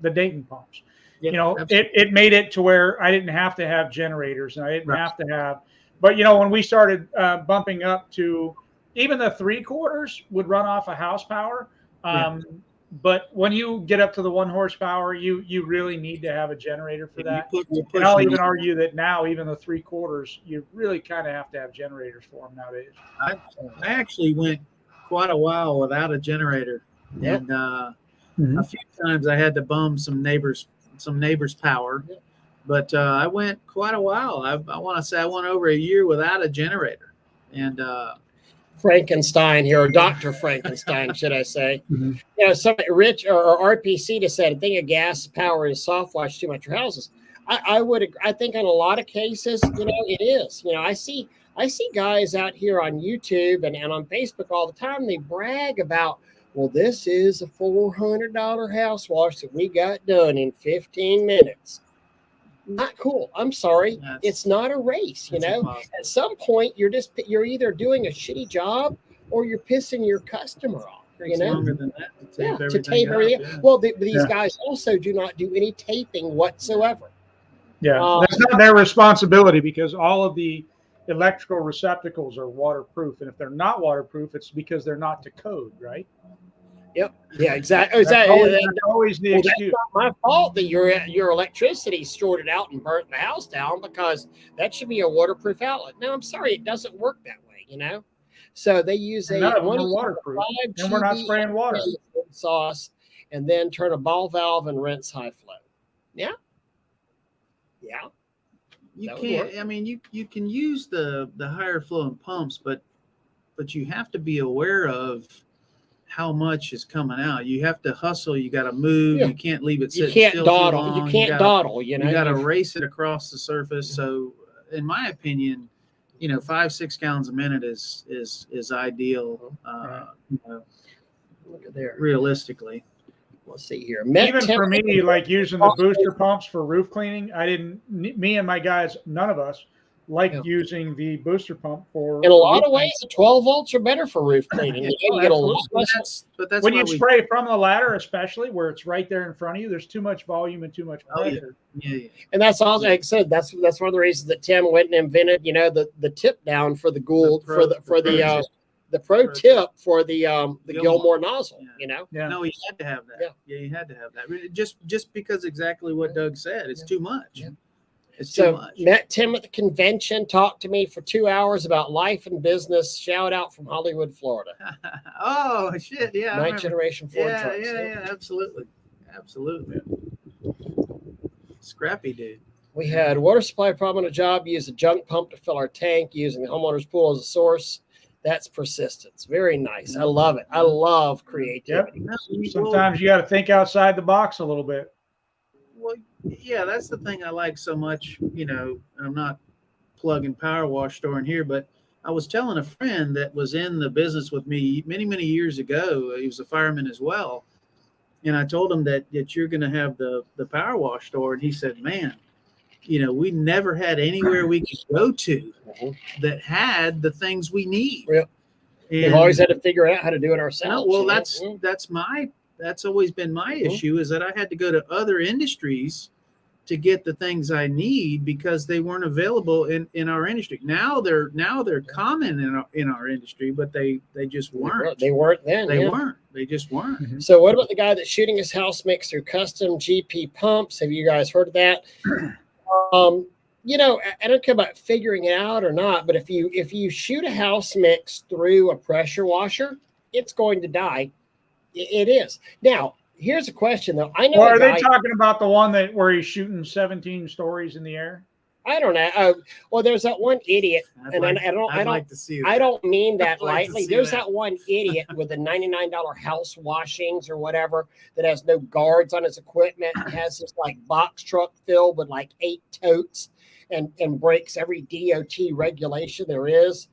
pumps. Yeah, You know, absolutely. it made it to where I didn't have to have generators, and I didn't Right. have to have. But you know, when we started bumping up to even the 3/4 would run off of house power. Yeah. But when you get up to the 1 horsepower, you really need to have a generator for You that. you're And I'll pushing even the- argue that now, even the 3/4, you really kind of have to have generators for them nowadays. I actually went quite a while without a generator, Yep. and a few times I had to bum some neighbors' power. But I went quite a while. I want to say I went over a year without a generator, and Frankenstein here, or Dr. Frankenstein, should I say. Mhm. You know, some Rich or RPC just said, a thing of gas power is soft wash too much for houses. I think in a lot of cases, you know, it is. You know, I see guys out here on YouTube and on Facebook all the time. They brag about, well, this is a $400 house wash that we got done in 15 minutes. Not cool. I'm sorry. It's not a race, you know. impossible. At some point, you're either doing a shitty job or you're pissing your customer off. You It's know, longer than that to tape to everything. tape up, everything. yeah. Well, these Yeah. guys also do not do any taping whatsoever. Yeah, that's not their responsibility because all of the electrical receptacles are waterproof, and if they're not waterproof, it's because they're not to code, right? Yep. Yeah. Exactly. That's always the Well, that's excuse. not my fault that your electricity shorted out and burnt the house down, because that should be a waterproof outlet. No, I'm sorry, it doesn't work that way, you know. So they use None of them one are of waterproof, 5 and we're not GB spraying water. sauce, and then turn a ball valve and rinse high flow. Yeah. Yeah. You That would can't. work. I mean, you can use the higher flowing pumps, but you have to be aware of how much is coming out. You have to hustle. You got to move. Yeah. You can't leave it You sitting can't still too dawdle. long. You can't gotta- dawdle. You know, You got to You've- race it across the surface. So, in my opinion, you know, 5-6 gallons a minute is ideal. You know, Look at there. realistically. Let's see here. Even for me, like using the booster pumps for roof cleaning, me and my guys, none of us like Yeah. using the booster pump for. In a lot roof of ways, the 12 volts are better for roof cleaning. Yeah, You get a lot less. That's When why you we- spray from the ladder, especially where it's right there in front of you, there's too much volume and too much Oh, yeah. pressure. Yeah. And that's all. Like I said, that's one of the reasons that Tim went and invented, you know, the tip down for the Gould the pro tip for the Gilmore nozzle. Yeah. You know, Yeah. No, you had to have that. Yeah, you had to have that. Just because exactly what Doug said, it's too much. Yeah. It's too so much. met Tim at the convention, talked to me for 2 hours about life and business. Shout out from Hollywood, Florida. Oh shit! Yeah, I Ninth remember. generation Ford Yeah, trucks. yeah, absolutely. Scrappy dude. We had water supply problem on a job. Used a junk pump to fill our tank, using the homeowner's pool as a source. That's persistence. Very nice. I love it. I love creativity. No, Sometimes you got to think outside the box a little bit. Well, yeah, that's the thing I like so much. You know, I'm not plugging Power Wash Store in here, but I was telling a friend that was in the business with me many, many years ago. He was a fireman as well. And I told him that you're going to have the Power Wash Store. And he said, man, you know, we never had anywhere we could go to that had the things we need. Yep. We've always had to figure out how to do it ourselves. Well, you know? that's always been my issue, is that I had to go to other industries to get the things I need because they weren't available in our industry. Now they're common in our industry, but they just weren't. They weren't then. They yeah. weren't. They just weren't. So what about the guy that's shooting his house mix through custom GP pumps? Have you guys heard of that? You know, I don't care about figuring it out or not, but if you shoot a house mix through a pressure washer, it's going to die. It is. Now, here's a question though. I know. Or are they talking about the one where he's shooting 17 stories in the air? I don't know. Well, there's that one idiot, I'd like to see that. I don't mean that I'd like to lightly. see There's that. that one idiot with the $99 house washings or whatever that has no guards on his equipment, has this like box truck filled with like 8 totes and breaks every DOT regulation there is.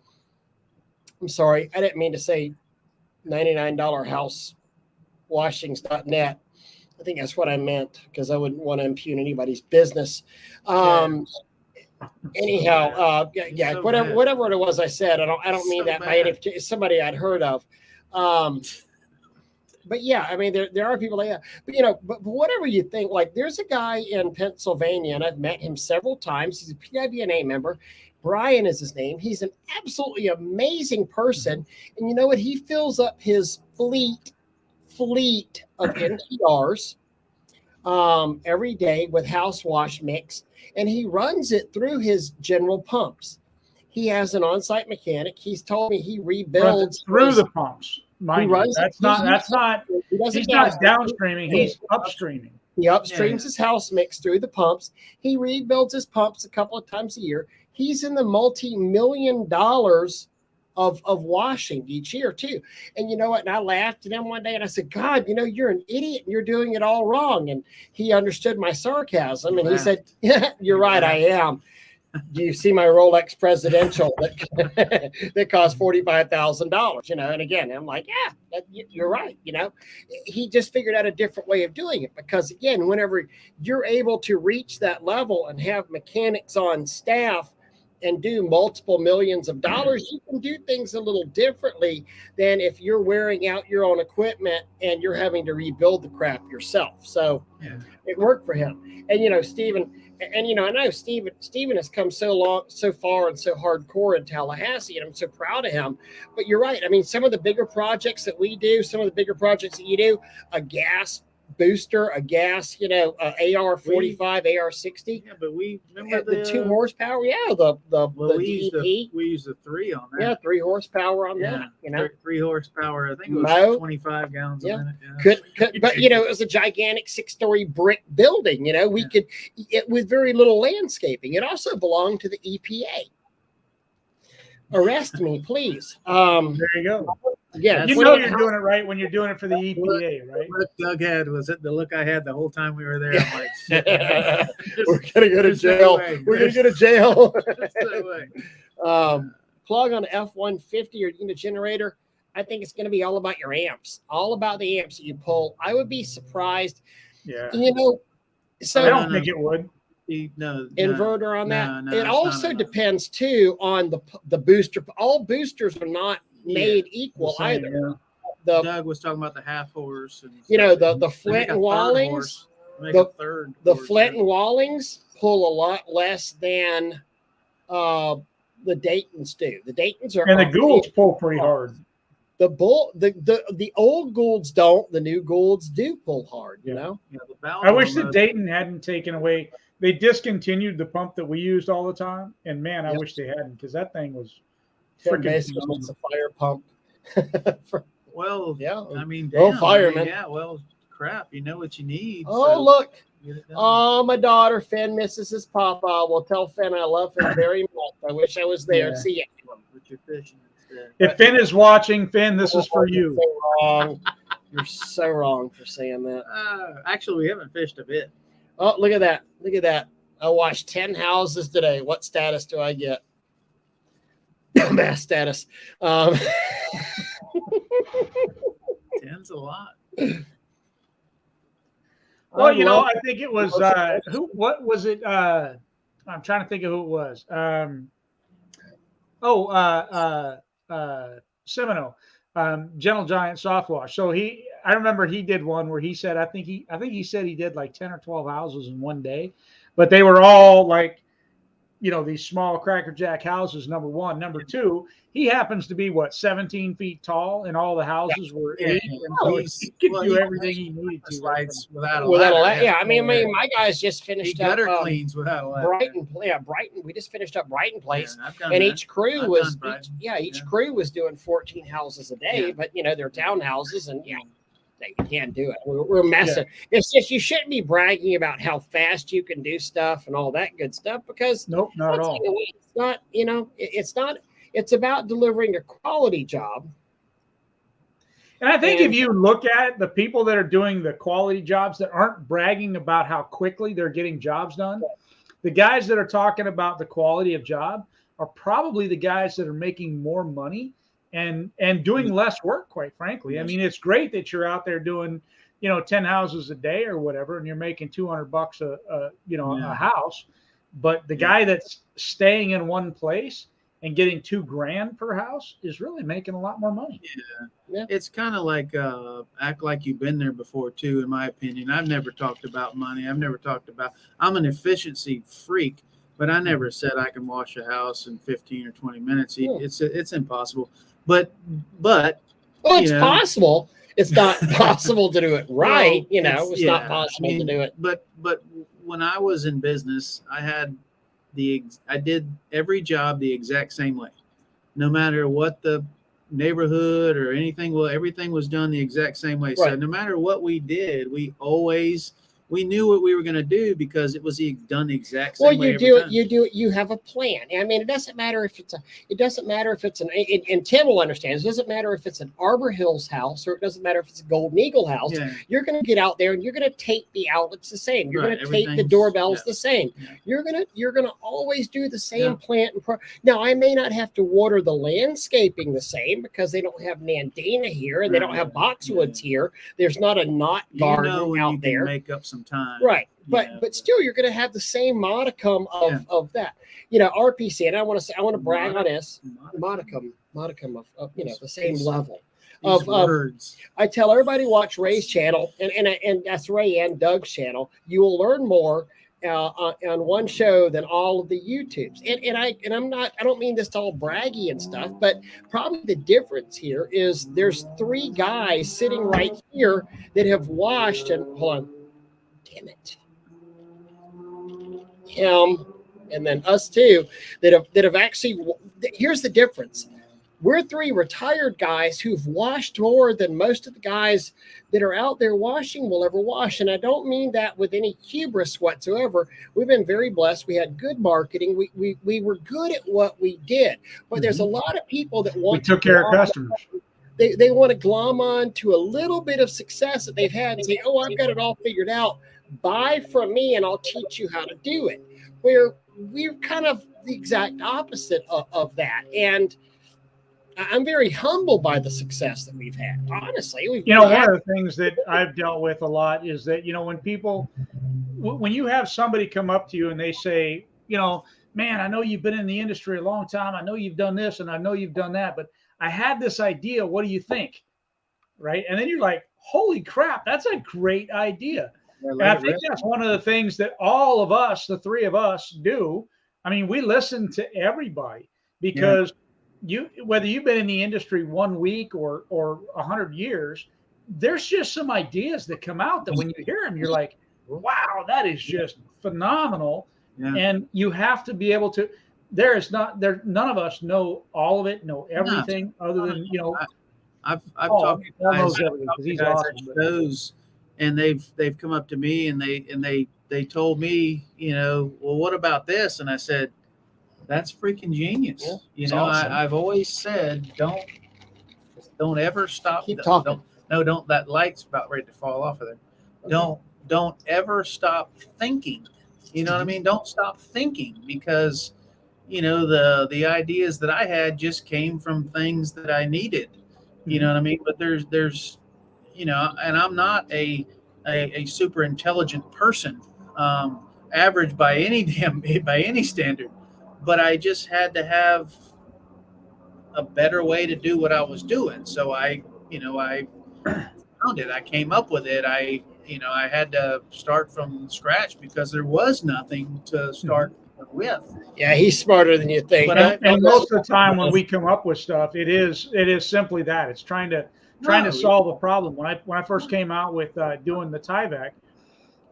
I'm sorry, I didn't mean to say $99 house washings.net. I think that's what I meant, because I wouldn't want to impugn anybody's business. Anyhow, So whatever it was I said, I don't So mean that by bad. any somebody I'd heard of. But yeah, I mean, there are people like that. But you know, but whatever you think, like there's a guy in Pennsylvania, and I've met him several times. He's a PIBNA member. Brian is his name. He's an absolutely amazing person. And you know what? He fills up his fleet of NPRs every day with house wash mix, and he runs it through his general pumps. He has an on-site mechanic. He's told me he rebuilds through the pumps. Mind you, runs that's not he's not downstreaming, he's upstreaming. He upstreams his house mix through the pumps. He rebuilds his pumps a couple of times a year. He's in the multi-million dollars of washing each year too. And you know what? And I laughed at him one day and I said, God, you know, you're an idiot and you're doing it all wrong. And he understood my sarcasm and he said, yeah, you're right, I am. Do you see my Rolex Presidential that cost $45,000? You know, and again, I'm like, yeah, you're right. You know, he just figured out a different way of doing it because, again, whenever you're able to reach that level and have mechanics on staff and do multiple millions of dollars, you can do things a little differently than if you're wearing out your own equipment and you're having to rebuild the crap yourself. So it worked for him. And, you know, Stephen. And, you know, I know Stephen has come so far and so hardcore in Tallahassee, and I'm so proud of him. But you're right. I mean, some of the bigger projects that we do, some of the bigger projects that you do, a gas booster, a gas, you know, AR-45, AR-60. Yeah, but we remember the 2 horsepower. Yeah, the DEP. We used the 3 on that. Yeah, 3 horsepower on that. You know, 3 horsepower. I think it was 25 gallons a minute. Yeah. Could, but you know, it was a gigantic 6-story brick building. You know, we could it with very little landscaping. It also belonged to the EPA. Arrest me, please. There you go. Yeah, you know you're doing it right when you're doing it for the EPA, right? What Doug had was it the look I had the whole time we were there. I'm like, shit, we're gonna go to jail. We're gonna go to jail. Plug on F-150 or unit generator. I think it's gonna be all about your amps, all about the amps that you pull. I would be surprised. Yeah. You know, so I don't think it would. Inverter on that. It also depends too on the booster. All boosters are not made equal either. Doug was talking about the half horse. And you know, the Flint and Wallings. The Flint and Wallings pull a lot less than the Daytons do. The Daytons are, and the Goulds pull pretty hard. The old Goulds don't. The new Goulds do pull hard. You know. Yeah, I wish the Dayton hadn't taken away. They discontinued the pump that we used all the time, and man, I wish they hadn't, because that thing was freaking. It's a fire pump. Well, yeah. I mean, fireman. Yeah. Well, crap. You know what you need. Oh, so look. Oh, my daughter Finn misses his papa. Well, tell Finn I love him very much. I wish I was there. Yeah. See you. But you're fishing instead. If Finn is watching, Finn, this is for you. So wrong. You're so wrong for saying that. Actually, we haven't fished a bit. Oh, look at that. Look at that. I washed 10 houses today. What status do I get? Mass status. 10's a lot. Well, you know, I think it was what was it? I'm trying to think of who it was. Semino, Gentle Giant Soft Wash. So I remember he did one where he said, I think he said he did like 10 or 12 houses in one day, but they were all like, you know, these small Cracker Jack houses, number one. Number two, he happens to be 17 feet tall, and all the houses were 8. And so he could do everything he needed to. Slides without a ladder. Yeah, I mean, my guys just finished up gutter cleans without a ladder. Brighton. We just finished up Brighton Place, and each crew was crew was doing 14 houses a day. But you know, they're townhouses, and you can't do it. We're messing. Yeah. It's just you shouldn't be bragging about how fast you can do stuff and all that good stuff, because nope, not at all. It's not. You know, it's not. It's about delivering a quality job. And I think if you look at the people that are doing the quality jobs that aren't bragging about how quickly they're getting jobs done, the guys that are talking about the quality of job are probably the guys that are making more money and doing less work, quite frankly. I mean, it's great that you're out there doing, 10 houses a day or whatever, and you're making $200 a house. But the guy that's staying in one place and getting $2,000 per house is really making a lot more money. Yeah. It's kind of like act like you've been there before too, in my opinion. I've never talked about money. I'm an efficiency freak, but I never said I can wash a house in 15 or 20 minutes. It's impossible. But well, it's possible. It's not possible to do it right. Well, it's not possible to do it. But when I was in business, I did every job the exact same way, no matter what the neighborhood or anything. Well, everything was done the exact same way. Right. So no matter what we did, we knew what we were going to do because it was done the exact same way. Well, you do it. You have a plan. I mean, it doesn't matter if and Tim will understand. It doesn't matter if it's an Arbor Hills house or it doesn't matter if it's a Golden Eagle house. Yeah. You're going to get out there and you're going to tape the outlets the same. You're going to tape the doorbells the same. Yeah. You're going to always do the same plant. Now, I may not have to water the landscaping the same because they don't have Nandina here and they don't have boxwoods here. There's not a knot garden out there. Make up some time, right? But still, you're going to have the same modicum of that. RPC, and I want to brag on this modicum of the same level of words. I tell everybody watch Ray's channel, and that's Ray and Doug's channel. You will learn more on one show than all of the YouTubes. I don't mean this to all braggy and stuff, but probably the difference here is there's 3 guys sitting right here that have watched and hold on. Damn it. Him and then us too that have actually. Here's the difference. We're 3 retired guys who've washed more than most of the guys that are out there washing will ever wash. And I don't mean that with any hubris whatsoever. We've been very blessed. We had good marketing. We were good at what we did. But there's a lot of people that want. We took care of customers. They want to glom on to a little bit of success that they've had and say, "Oh, I've got it all figured out. Buy from me and I'll teach you how to do it." Where we're kind of the exact opposite of that. And I'm very humbled by the success that we've had. Honestly, one of the things that I've dealt with a lot is that, when you have somebody come up to you and they say, man, I know you've been in the industry a long time. I know you've done this and I know you've done that, but I had this idea. What do you think? Right. And then you're like, holy crap, that's a great idea. And I think that's one of the things that all of us, the 3 of us, do. I mean, we listen to everybody because whether you've been in the industry 1 week or 100 years, there's just some ideas that come out that when you hear them, you're like, wow, that is just phenomenal. Yeah. And you have to be able to. None of us know all of it, know everything other than I've talked to guys at shows, and they've come up to me and they told me, well, what about this? And I said, that's freaking genius. Yeah, awesome. I've always said, don't ever stop. Keep talking. Don't. That light's about ready to fall off of there. Okay. Don't ever stop thinking. You know what I mean? Don't stop thinking because, the ideas that I had just came from things that I needed. You know what I mean? But there's, and I'm not a super intelligent person, average by any standard. But I just had to have a better way to do what I was doing. So I found it. I came up with it. I had to start from scratch because there was nothing to start with. Yeah, he's smarter than you think. But and most of the time when we come up with stuff, it is simply that. It's trying to solve a problem. When I first came out with doing the Tyvek,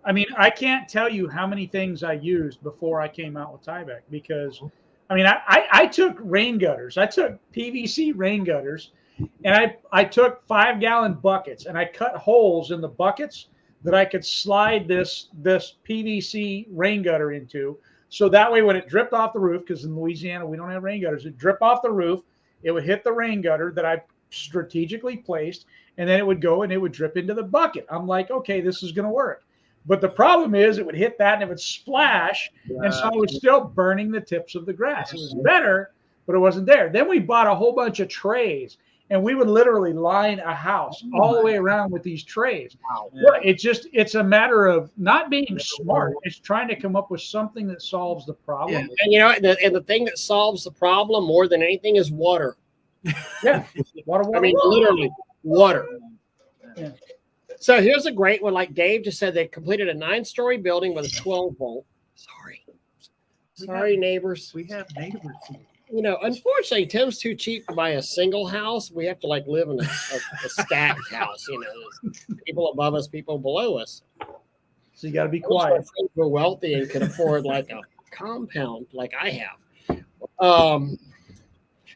I mean, I can't tell you how many things I used before I came out with Tyvek because, I mean, I took rain gutters. I took PVC rain gutters, and I took 5-gallon buckets, and I cut holes in the buckets that I could slide this PVC rain gutter into. So that way when it dripped off the roof, because in Louisiana we don't have rain gutters, it dripped off the roof, it would hit the rain gutter that I strategically placed, and then it would go and it would drip into the bucket. I'm like, okay, this is going to work. But the problem is it would hit that and it would splash. And so I was still burning the tips of the grass. It was better, but it wasn't there. Then we bought a whole bunch of trays. and we would literally line a house all the way around with these trays. Wow. Yeah. Well, it's a matter of not being smart. It's trying to come up with something that solves the problem. Yeah. And you know, and the thing that solves the problem more than anything is water. Yeah. Water. I mean, literally water. Yeah. So here's a great one. Like Dave just said, they completed a 9-story building with a 12-volt. Sorry, neighbors. We have neighbors. You know, unfortunately, Tim's too cheap to buy a single house. We have to like live in a stacked house. You know, there's people above us, people below us. So you got to be Most of our quiet. friends were wealthy and could afford like a compound like I have.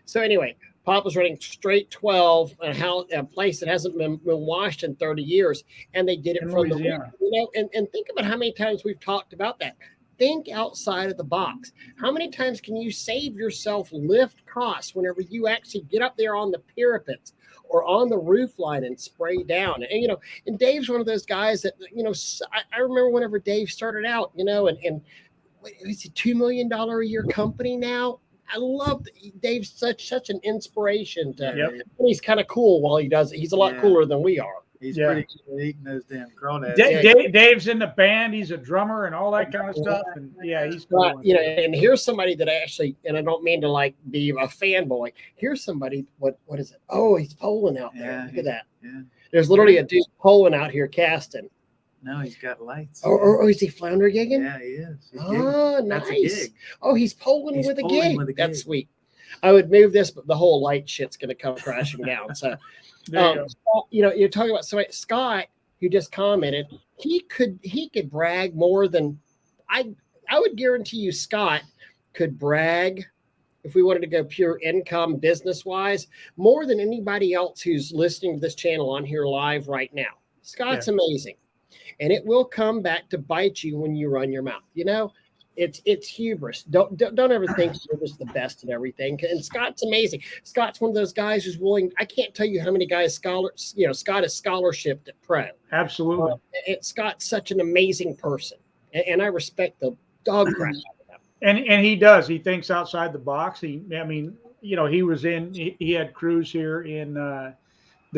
So anyway, Pop was running straight 12 a place that hasn't been washed in 30 years, and they did it In from the Louisiana. you know. And think about how many times we've talked about that. Think outside of the box. How many times can you save yourself lift costs whenever you actually get up there on the parapets or on the roof line and spray down? And you know, and Dave's one of those guys that, you know, I remember whenever Dave started out, you know, and it's a $2 million a year company now. I love Dave's such an inspiration to. Yep. And he's kind of cool while he does it. He's a lot Yeah. cooler than we are. He's Yeah. pretty good at eating those damn crawdads. Dave's in the band. He's a drummer and all that kind of stuff. And yeah, he's cool. But, you know, and here's somebody that I actually, and I don't mean to like be a fanboy. Here's somebody. What is it? Oh, he's poling out there. Yeah, Look at that. Yeah. There's literally a dude poling out here casting. No, he's got lights. Or is he flounder gigging? Yeah, he is. He's gigging. Oh, That's a nice. gig. Oh, he's polling He's with a polling gig. with a That's gig. sweet. I would move this, but the whole light shit's going to come crashing down. So, There you go. you know, you're talking about somebody, Scott, who just commented. He could brag more than I would guarantee you. Scott could brag, if we wanted to go pure income business wise, more than anybody else who's listening to this channel on here live right now. Scott's amazing, and it will come back to bite you when you run your mouth. You know, it's hubris. Don't ever think you're just the best at everything. And Scott's amazing. Scott's one of those guys who's willing. I can't tell you how many guys Scott is scholarshiped at pro. Absolutely. Scott's such an amazing person, and I respect the dog crap out of him. And he does. He thinks outside the box. He had crews here in the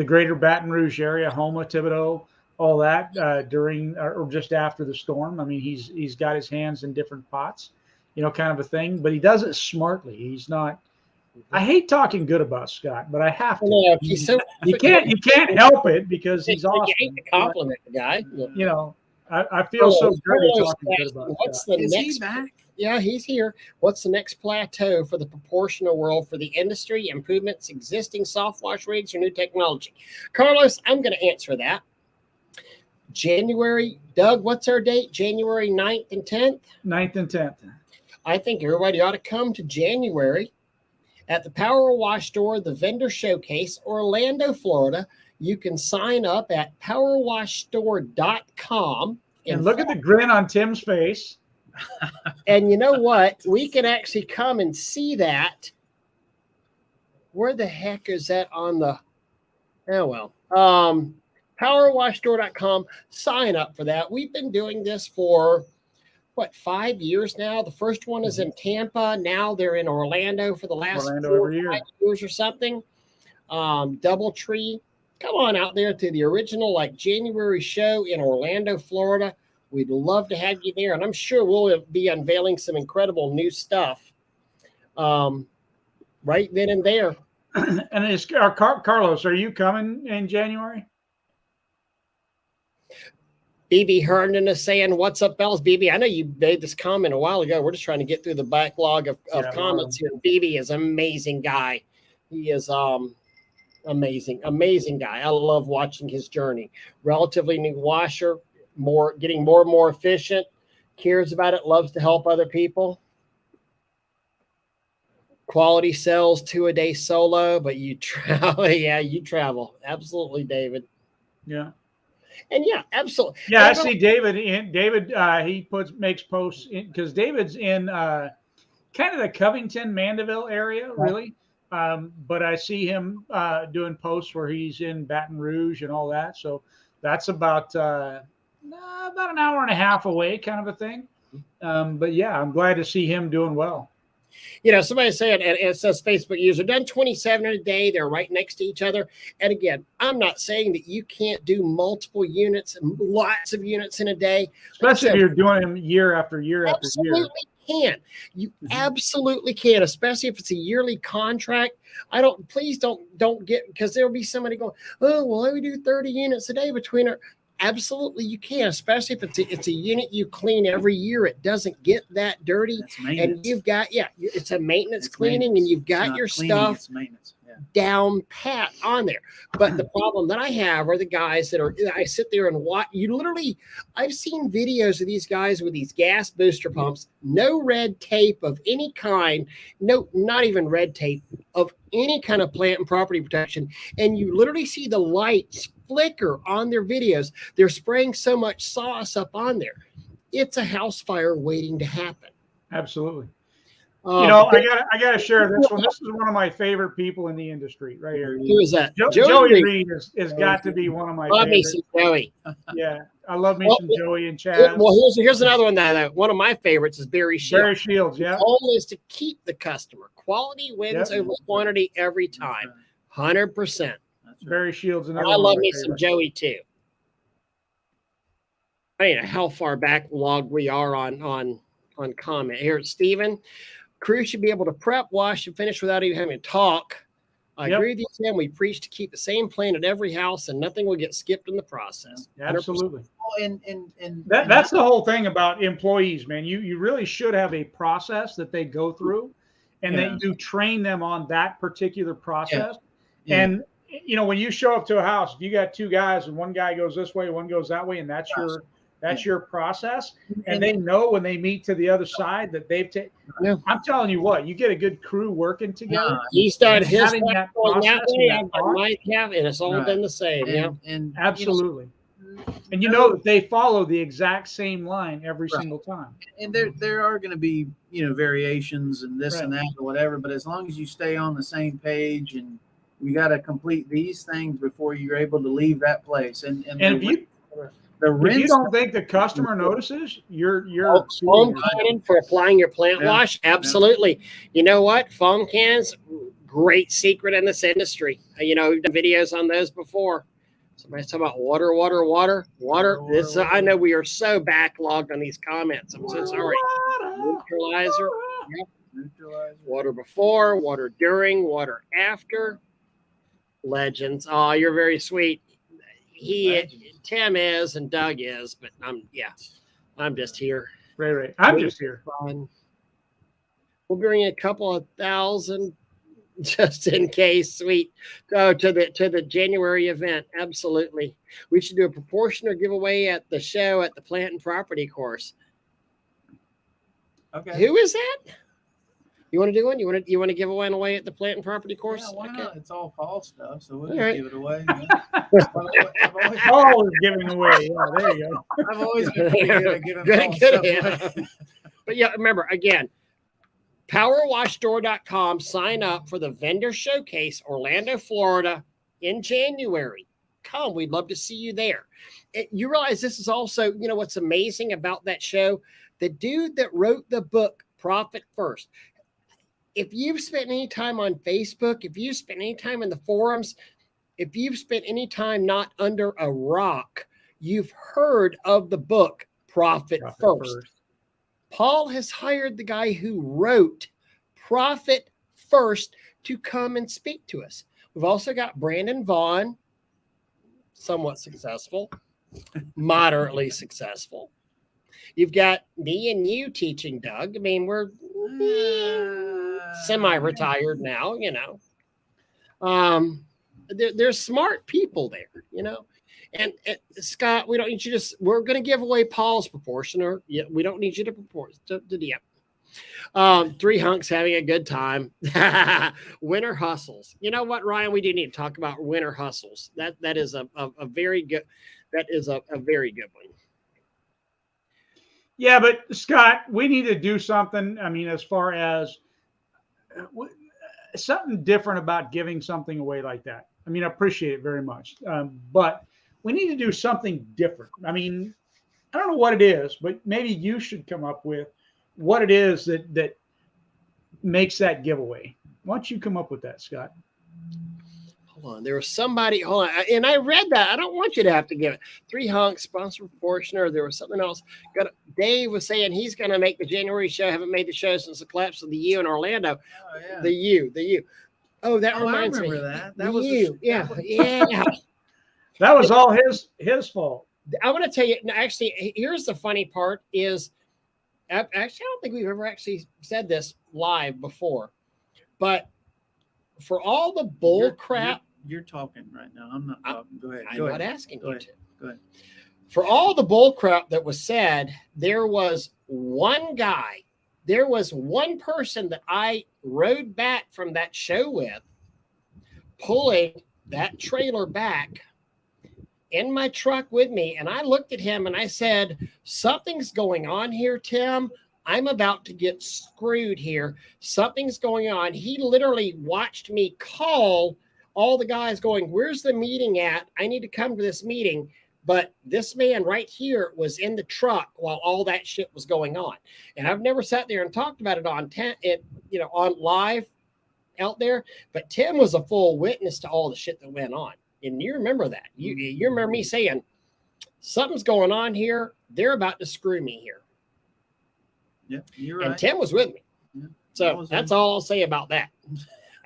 greater Baton Rouge area, Houma, Thibodaux, all that during or just after the storm. I mean, he's got his hands in different pots, you know, kind of a thing. But he does it smartly. He's not. I hate talking good about Scott, but I have to. Yeah, he's so You can't help it because he's awesome. You hate to compliment the guy. You know, I feel so good talking good about What's Scott. the Is he next? back? Yeah, he's here. What's the next plateau for the proportional world for the industry, improvements, existing soft wash rigs, or new technology? Carlos, I'm going to answer that. January, Doug, what's our date? January 9th and 10th? 9th and 10th. I think everybody ought to come to January at the Power Wash Store, the Vendor Showcase, Orlando, Florida. You can sign up at powerwashstore.com. And look at the grin on Tim's face. And you know what? We can actually come and see that. Where the heck is that on the? Oh, well. Powerwashstore.com. Sign up for that. We've been doing this for, 5 years now? The first one is in Tampa. Now they're in Orlando for the last 4 or 5 years or something. Doubletree. Come on out there to the original January show in Orlando, Florida. We'd love to have you there, and I'm sure we'll be unveiling some incredible new stuff right then and there. And is Carlos, are you coming in January? BB Herndon is saying, "What's up, fellas?" BB, I know you made this comment a while ago. We're just trying to get through the backlog of comments here. BB is an amazing guy. He is amazing guy. I love watching his journey. Relatively new washer. Getting more and more efficient, cares about it, loves to help other people. Quality sells 2 a day solo, but you travel. Yeah, you travel. Absolutely, David. Yeah. And yeah, absolutely. Yeah, I see David. He makes posts because David's in kind of the Covington, Mandeville area, really. But I see him doing posts where he's in Baton Rouge and all that. So that's about an hour and a half away, kind of a thing. But yeah, I'm glad to see him doing well. You know, somebody said, and it says Facebook user done 27 in a day. They're right next to each other. And again, I'm not saying that you can't do multiple units, lots of units in a day. Especially if you're doing them year after year after year. Absolutely can. You absolutely can, especially if it's a yearly contract. Please don't get, because there'll be somebody going, oh, well, we do 30 units a day between our. Absolutely, you can, especially if it's a unit you clean every year. It doesn't get that dirty, and you've got it's a maintenance cleaning, and you've got your stuff down pat on there. But the problem that I have are the guys I sit there and watch. I've seen videos of these guys with these gas booster pumps, no red tape of any kind, no, not even red tape of any kind of plant and property protection, and you literally see the lights flicker on their videos. They're spraying so much sauce up on there. It's a house fire waiting to happen. Absolutely. I gotta share this one. This is one of my favorite people in the industry right here. Who is that? Joey Reed has got to be one of my favorites. Me some Joey. Yeah, I love me some Joey and Chad. Well, here's another one that one of my favorites is Barry Shields. Barry Shields, yeah. The goal is to keep the customer. Quality wins over quantity every time. 100%. Barry Shields, and I love me some Joey too. I don't know how far backlog we are on comment here. Stephen, crew should be able to prep, wash, and finish without even having to talk. I agree with you, Tim. We preach to keep the same plan at every house, and nothing will get skipped in the process. 100%. Absolutely. And that's the whole thing about employees, man. You really should have a process that they go through, and that you train them on that particular process. Yeah. And when you show up to a house, if you got two guys and one guy goes this way, one goes that way, and that's your process, and they know when they meet to the other side that they've taken. I'm telling you what, you get a good crew working together. He started his that way, and it's all been the same. And absolutely. And that they follow the exact same line every single time. And there are going to be variations and this and that or whatever, but as long as you stay on the same page, and you got to complete these things before you're able to leave that place. And if you don't think the customer notices, you're foam cannon for applying your plant wash. Absolutely. You know what? Foam cans, great secret in this industry. We've done videos on those before. Somebody's talking about water. I know we are so backlogged on these comments. I'm so sorry. Neutralizer. Yep. Water before, water during, water after. Legends. Oh, you're very sweet. Tim is, and Doug is, but I'm just here. Right. I'm just here. Fun. We'll bring a couple of thousand just in case. Sweet. To the January event. Absolutely. We should do a proportion or giveaway at the show at the plant and property course. Okay. Who is that? You want to do one? You want to give one away at the plant and property course? Yeah, why not? It's all fall stuff, so we'll give it away. Always giving away. Yeah, there you go. I've always been pretty good at giving stuff away. But remember, again, powerwashstore.com. Sign up for the vendor showcase, Orlando, Florida, in January. Come, we'd love to see you there. You realize this is also, what's amazing about that show? The dude that wrote the book, Profit First. If you've spent any time on Facebook, if you've spent any time in the forums, if you've spent any time not under a rock, you've heard of the book Profit First. Paul has hired the guy who wrote Profit First to come and speak to us. We've also got Brandon Vaughn, somewhat successful, moderately successful. You've got me and you teaching Doug. I mean, we're semi-retired now, There's smart people there, And Scott, we don't need you we're going to give away Paul's proportion, or we don't need you to three hunks having a good time. Winter hustles. You know what, Ryan? We do need to talk about winter hustles. That is a very good. That is a very good one. Yeah, but Scott, we need to do something. I mean, as far as something different about giving something away like that. I mean, I appreciate it very much, but we need to do something different. I mean, I don't know what it is, but maybe you should come up with what it is that makes that giveaway? Why don't you come up with that, Scott? Hold on. There was somebody. Hold on. And I read that. I don't want you to have to give it. 3 hunks, sponsor proportioner. There was something else. Dave was saying he's going to make the January show. Haven't made the show since the collapse of the U in Orlando. Oh, yeah. The U. Oh, that reminds I me. remember that. The That was U. Yeah. That was all his fault. I want to tell you. Actually, here's the funny part is, actually, I don't think we've ever actually said this live before, but for all the bull crap. You're talking right now. I'm not talking. Go ahead. I'm not asking you to. Go ahead. For all the bull crap that was said, there was one guy, there was one person that I rode back from that show with, pulling that trailer back in my truck with me. And I looked at him and I said, something's going on here, Tim. I'm about to get screwed here. Something's going on. He literally watched me call all the guys going, where's the meeting at? I need to come to this meeting. But this man right here was in the truck while all that shit was going on. And I've never sat there and talked about it on on live out there. But Tim was a full witness to all the shit that went on. And you remember that. You remember me saying, something's going on here. They're about to screw me here. Yeah, you're right. And Tim was with me. Yeah, so that's all I'll say about that.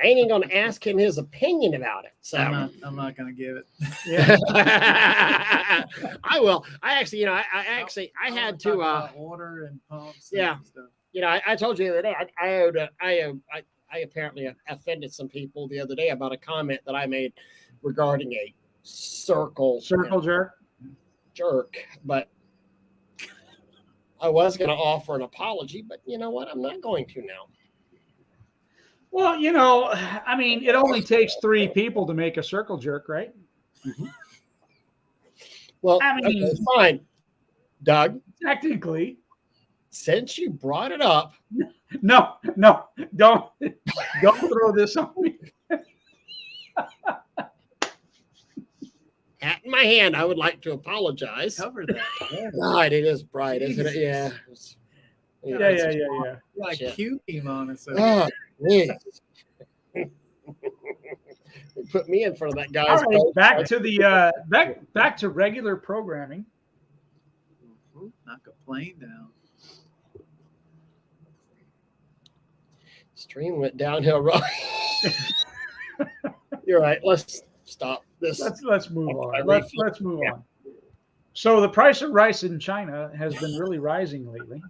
I ain't even going to ask him his opinion about it. So I'm not going to give it. Yeah. I will. I actually, I had to order and pumps. Yeah. And stuff. I told you the other day, I apparently offended some people the other day about a comment that I made regarding a circle jerk, but I was going to offer an apology, but you know what? I'm not going to now. Well, I mean, it only takes 3 people to make a circle jerk, right? Mm-hmm. Well, I mean, okay, fine. Doug, technically, since you brought it up. No, don't throw this on me. Hat in my hand, I would like to apologize. Cover that. Yeah. God, it is bright, isn't it? Yeah. Yeah. Like cute him on it. So. Oh, please. Put me in front of that guy. All right, back to the back to regular programming. Knock a plane down. Stream went downhill right. You're right. Let's stop this. Let's move on. Let's move on. So the price of rice in China has been really rising lately.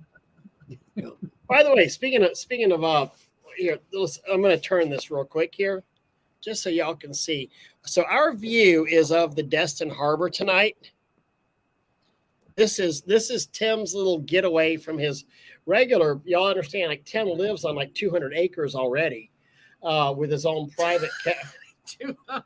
By the way, speaking of here, I'm going to turn this real quick here, just so y'all can see. So our view is of the Destin Harbor tonight. This is Tim's little getaway from his regular. Y'all understand? Like Tim lives on like 200 acres already, with his own private. 200.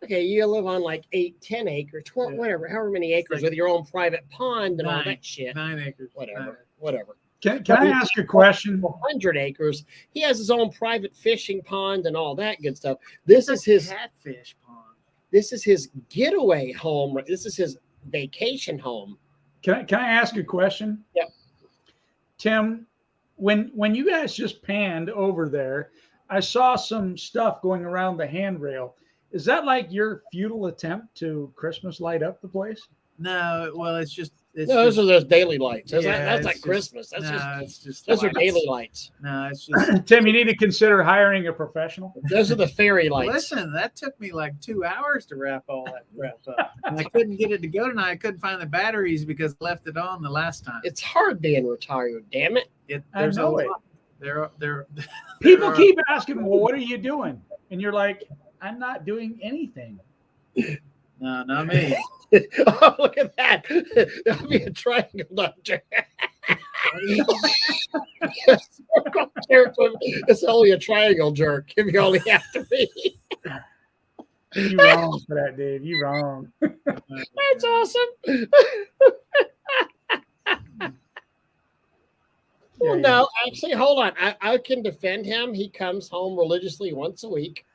Okay, you live on like 8-10 acres, whatever, however many acres, with your own private pond and all that shit. 9 acres. Whatever. Can I ask a question? 100 acres. He has his own private fishing pond and all that good stuff. This is his catfish pond. This is his getaway home. This is his vacation home. Can I ask a question? Yep. Tim, when you guys just panned over there, I saw some stuff going around the handrail. Is that like your futile attempt to Christmas light up the place? No, well, it's just. Those are those daily lights. That's like just, Christmas. Those are daily lights. No, it's just. Tim, you need to consider hiring a professional. Those are the fairy lights. Listen, that took me like 2 hours to wrap all that crap up. And I couldn't get it to go tonight. I couldn't find the batteries because I left it on the last time. It's hard being retired, damn it. There's a lot. People keep asking, well, what are you doing? And you're like, I'm not doing anything. No, not me. Oh, look at that. That'll be a triangle doctor. It's only a triangle jerk if you only have to be. You're wrong for that, Dave. You're wrong. That's awesome. Well, no, actually, hold on. I can defend him. He comes home religiously once a week.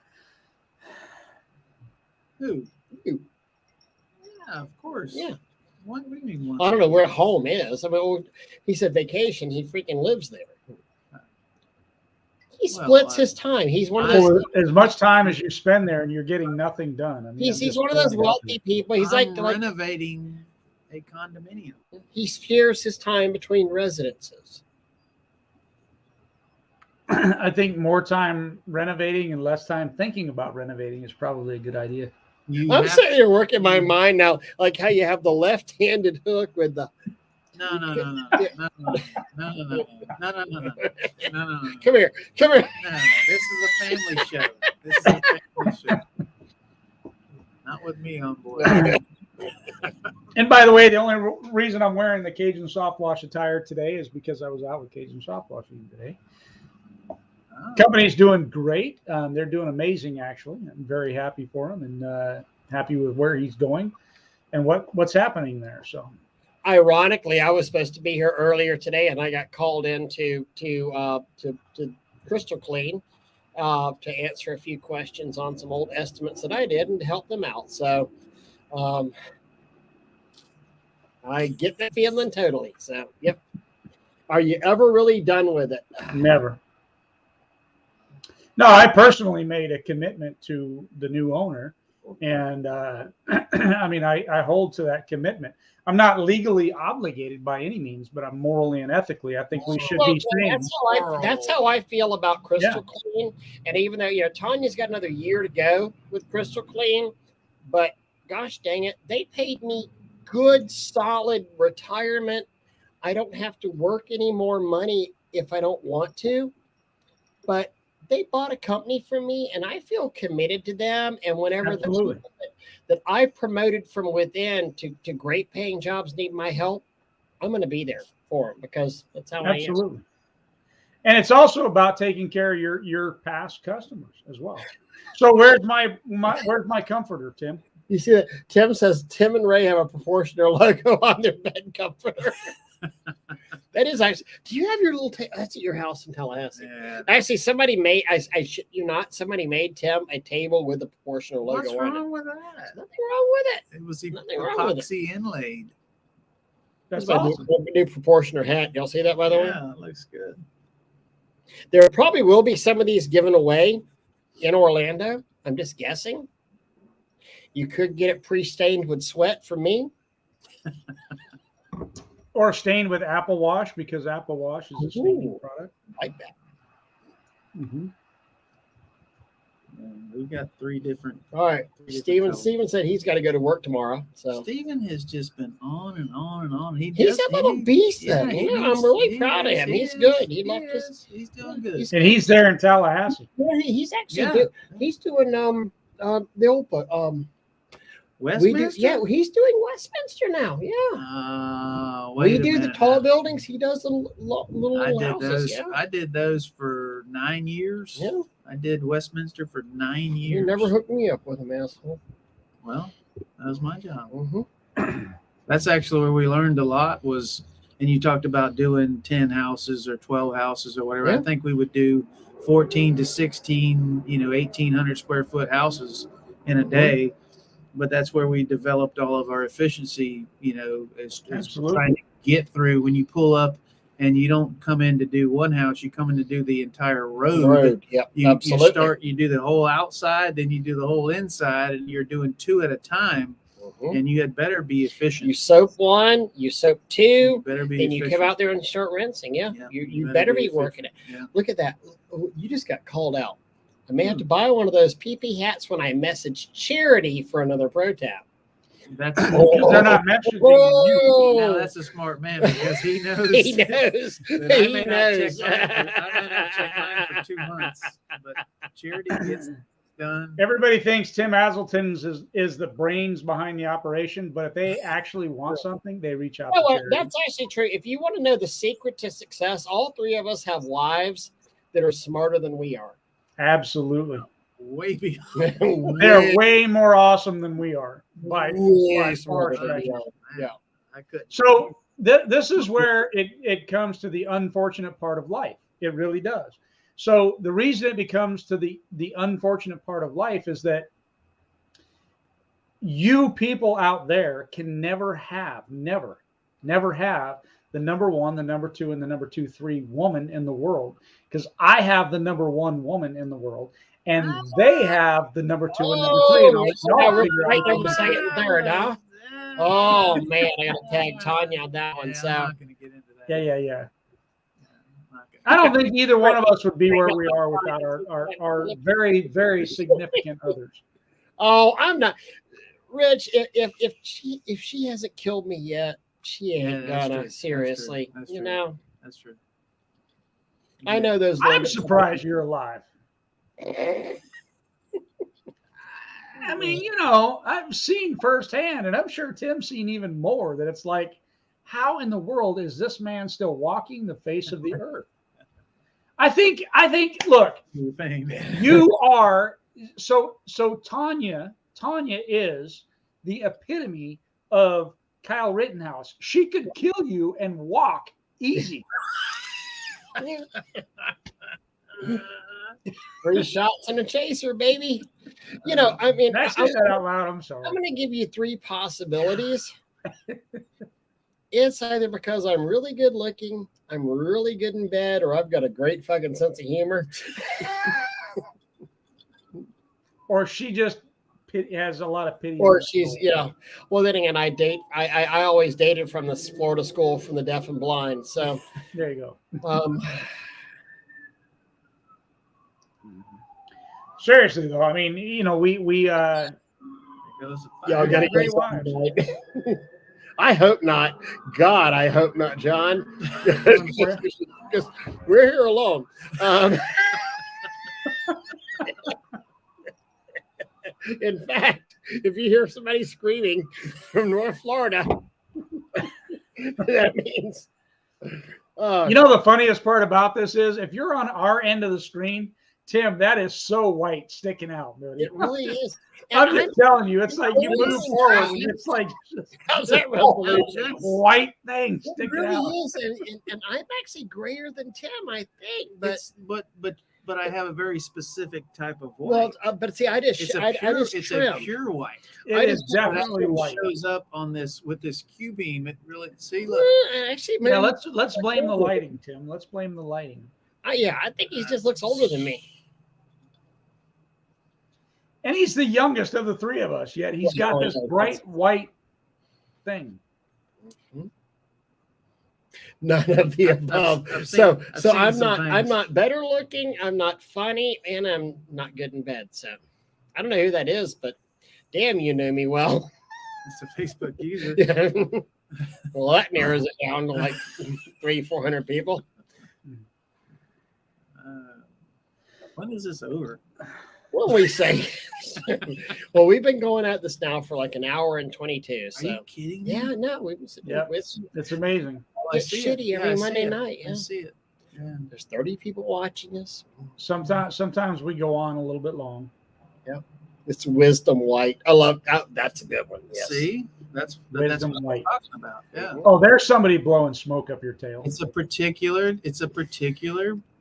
Who? You. Yeah, of course. Yeah. What do you mean once? I don't know where home is. I mean, he said vacation. He freaking lives there. He splits his time. He's one of those. Well, as much time as you spend there and you're getting nothing done. I mean, He's one of those wealthy people. He's I'm like renovating a condominium. he shares his time between residences. I think more time renovating and less time thinking about renovating is probably a good idea. I'm sitting here working my mind now, like how you have the left-handed hook with the. No. Come here. No. This is a family show. This is a family show. Not with me on board. And by the way, the only reason I'm wearing the Cajun Soft Wash attire today is because I was out with Cajun Soft Washing today. Company's doing great. They're doing amazing, actually. I'm very happy for him and happy with where he's going and what's happening there. So, ironically, I was supposed to be here earlier today, and I got called in to Crystal Clean to answer a few questions on some old estimates that I did and to help them out. So, I get that feeling totally. So, yep. Are you ever really done with it? Never. No, I personally made a commitment to the new owner, and I mean, I hold to that commitment. I'm not legally obligated by any means, but I'm morally and ethically, I think we should be sane. That's how I feel about Crystal Clean. And even though, Tanya's got another year to go with Crystal Clean, but gosh dang it, they paid me good, solid retirement. I don't have to work any more money if I don't want to, but they bought a company from me, and I feel committed to them. And whenever the people that I promoted from within to great paying jobs need my help, I'm going to be there for them because that's how I am. And it's also about taking care of your past customers as well. So where's my comforter, Tim? You see that Tim says Tim and Ray have a proportional logo on their bed comforter. That is actually. Do you have your little? That's at your house in Tallahassee. Yeah. Actually, somebody made. I shit you not. Somebody made Tim a table with a proportional logo on it. What's wrong with that? There's nothing wrong with it. It was epoxy inlaid. That's awesome. New proportional hat. Y'all see that, by the way? Yeah, it looks good. There probably will be some of these given away in Orlando. I'm just guessing. You could get it pre-stained with sweat from me. Or stained with Apple Wash because Apple Wash is a staining product. I like that. Mm-hmm. We've got three different. All right. Steven said he's got to go to work tomorrow. So Steven has just been on and on and on. He's a little beast, though. Yeah, I'm really proud of him. He's good. He's doing good. And he's there in Tallahassee. Yeah, he's actually he's doing the old Westminster? He's doing Westminster now. Yeah. We do the tall buildings. He does the little houses. I did those for 9 years. Yeah. I did Westminster for 9 years. You never hooked me up with him, asshole. Well, that was my job. Mm-hmm. That's actually where we learned a lot was, and you talked about doing 10 houses or 12 houses or whatever. Yeah. I think we would do 14 to 16, 1,800 square foot houses in a day. But that's where we developed all of our efficiency, as trying to get through when you pull up and you don't come in to do one house, you come in to do the entire road. Yep, absolutely. You do the whole outside, then you do the whole inside, and you're doing two at a time. Mm-hmm. And you had better be efficient. You soap one, you soap two, you better be then efficient. You come out there and start rinsing. Yeah, you better be working it. Yeah. Look at that. You just got called out. I may have to buy one of those PP hats when I message Charity for another pro tap. That's they're not messaging you. Now that's a smart man because he knows. He knows. I may not check mine for 2 months, but Charity gets done. Everybody thinks Tim Aselton is the brains behind the operation, but if they actually want something, they reach out to Charity. That's actually true. If you want to know the secret to success, all three of us have wives that are smarter than we are. Absolutely. Way beyond. They're way more awesome than we are. By far. Yeah. I could. So this is where it comes to the unfortunate part of life. It really does. So the reason it becomes to the unfortunate part of life is that you people out there can never have the number one, the number two, and the number 2, 3 woman in the world. because I have the number 1 woman in the world, and they have the number 2 and number 3. And Now we're figure right out number second and third, huh? Oh man, I gotta tag Tanya on that one. I'm So not gonna get into that. Yeah. I don't think either one of us would be where we are without our very, very significant others. oh, I'm not Rich. If she hasn't killed me yet, she ain't that's gonna. true. Seriously, That's you true. know. That's true. I know those. I'm limits. surprised you're alive. I mean, you know, I've seen firsthand, and I'm sure Tim's seen even more, that it's like, how in the world is this man still walking the face of the earth? I think, look, you are, so Tanya is the epitome of Kyle Rittenhouse. She could kill you and walk easy. 3 shots and a chaser, baby. You know, I mean, I say that out loud. I'm sorry. I'm going to give you 3 possibilities. It's either because I'm really good looking, I'm really good in bed, or I've got a great fucking sense of humor. Or she just has a lot of pity. Or she's, you know, well, then again, I always dated from the Florida school from the deaf and blind. So there you go. Seriously though, I mean, you know, we y'all gotta great wives. I hope not. God, I hope not, John. Because we're here alone. In fact, if you hear somebody screaming from North Florida, that means. You know, the funniest part about this is if you're on our end of the screen, Tim, that is so white sticking out, dude. It really is. I'm just telling you, it's like you move forward and it's like how's that resolution? White thing It sticking really out. is, and I'm actually grayer than Tim, I think. But I have a very specific type of Well, white. but see, I just It's trim. a pure white. It is definitely white. Shows up on this with this Q beam. It really look. Actually, Now let's blame the lighting, Tim. Let's blame the lighting. Yeah, I think he just looks older than me. And he's the youngest of the 3 of us, yet he's got this bright white thing. None of the above. So I'm not better looking, I'm not funny, and I'm not good in bed. So I don't know who that is, but damn, you know me well. It's a Facebook user. Yeah. Well, that narrows it down to like 300-400 people. When is this over? What do we say? Well, we've been going at this now for like an hour and 22. So. Are you kidding me? Yeah, no, it's amazing. It's shitty every Monday night. I see it. Yeah. There's 30 people watching us. Sometimes we go on a little bit long. Yeah. It's wisdom white. I love that. That's a good one. Yes. See, that's Wisdom what white. I'm talking about. Yeah. Oh, there's somebody blowing smoke up your tail. It's a particular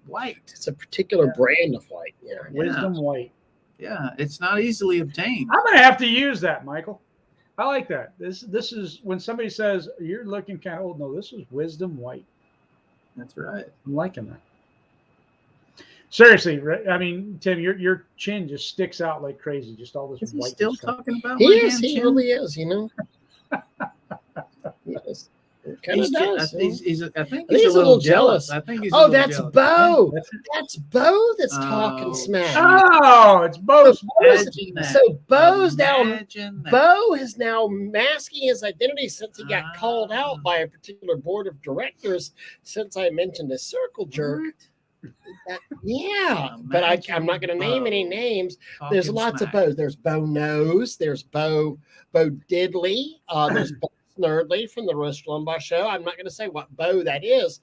white. It's a particular brand of white. Yeah. Wisdom white. Yeah, it's not easily obtained. I'm gonna have to use that, Michael. I like that. This is when somebody says you're looking kind of old. No, this is wisdom white. That's right. I'm liking that. Seriously, I mean, Tim, your chin just sticks out like crazy. Just all this is white. He still stuff. talking about He my is. damn He chin? really is. You know. Yes. It kind of does. I think he's a little jealous. I think he's. Oh, that's jealous. Bo. That's Bo that's talking smack. Oh, it's Bo. So Bo's now. Bo is now masking his identity since he got called out by a particular board of directors. Since I mentioned a circle jerk. Yeah, but I'm not going to name any names. There's lots of Bo's. There's Bo Nose. There's Bo Diddley. There's Bo Snerdley from the Rush Limbaugh Show. I'm not going to say what Bo that is.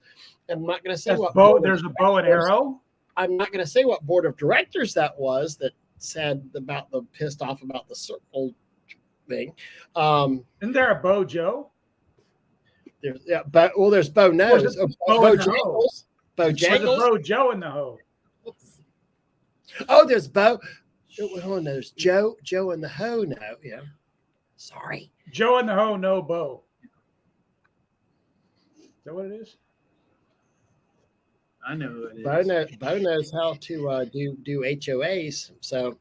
I'm not going to say what Bo. There's a bow and arrow. I'm not going to say what board of directors that was that said about the pissed off about the circle thing. Isn't there a Bo Joe? There's there's Bo Nose. Bo Jangles. Bo Jangles. There's a Bo Joe in the hoe. Oh, there's Bo. Hold on, there's Joe in the hoe. No, yeah. Sorry. Joe in the hoe, no Bo. Is that what it is? I know who it is. Bo knows how to do HOAs. So,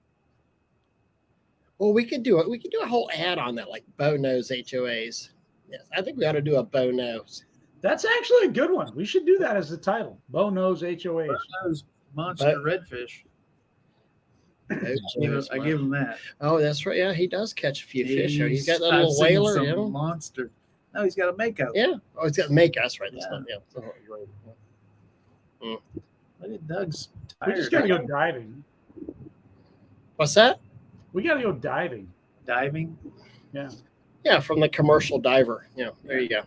well, we could do it. We could do a whole ad on that, like Bo knows HOAs. Yes, I think we ought to do a Bo knows. That's actually a good one. We should do that as the title. Bo knows HOAs. Bo knows monster redfish. I give him that. Oh, that's right. Yeah, he does catch a few fish. He's got that I've little seen whaler. some You know? monster. No, he's got a mako. Yeah. Oh, he's got to make us right. That's Yeah. not, yeah. Look at Doug's We tired. just got to go diving. What's that? We got to go diving. Diving? Yeah, from the commercial diver. Yeah, there you go.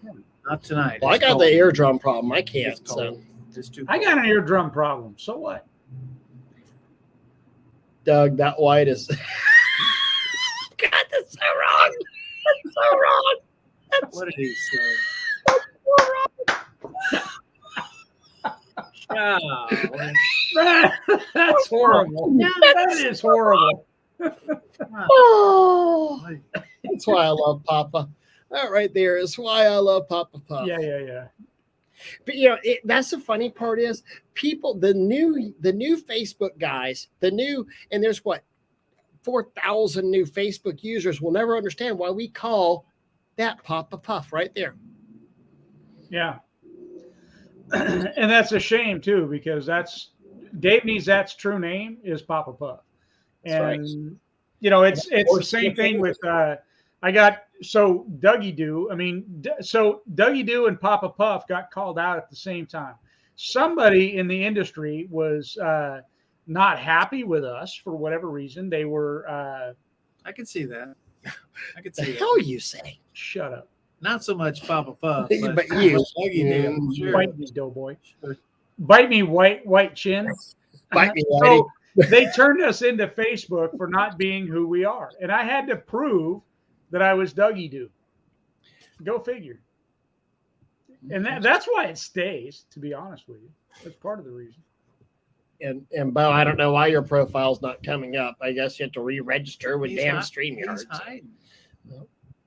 Not tonight. Well, I got the eardrum problem. I can't. It's So. cold. It's too I got an eardrum problem. So what? Doug, that white is. God, that's so wrong. That's so wrong. What did he say? That's horrible. That is horrible. Oh, that's why I love Papa. That right there is why I love Papa Puff. Yeah. But that's the funny part is people, the new Facebook guys, and there's what 4,000 new Facebook users will never understand why we call that Papa Puff right there. Yeah. And that's a shame too, because Dave Neezet's true name is Papa Puff. And it's the same thing with Dougie Doo. I mean, so Dougie Doo and Papa Puff got called out at the same time. Somebody in the industry was not happy with us for whatever reason. They were. I can see that. I can see The that. hell you say? Shut up. Not so much Papa Puff, But you. Dougie Doo. Sure. Bite me, doughboy. Bite me, white chin. Bite me, So they turned us into Facebook for not being who we are, and I had to prove that I was Dougie Doo. Go figure. And that's why it stays, to be honest with you. That's part of the reason. And Bo, I don't know why your profile's not coming up. I guess you have to re-register with damn StreamYard. He's hiding.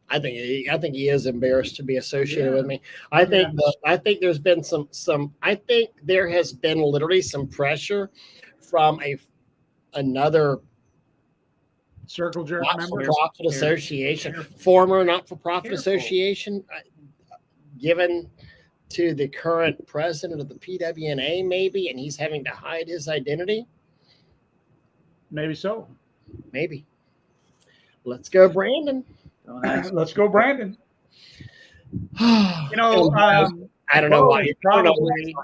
I think he is embarrassed to be associated with me. I think there's been some. I think there has been literally some pressure from another Circle jerk member, not-for-profit association, former not-for-profit association, given to the current president of the PWNA, maybe, and he's having to hide his identity. Maybe so. Maybe. Let's go, Brandon. Let's go, Brandon. I don't know why. Probably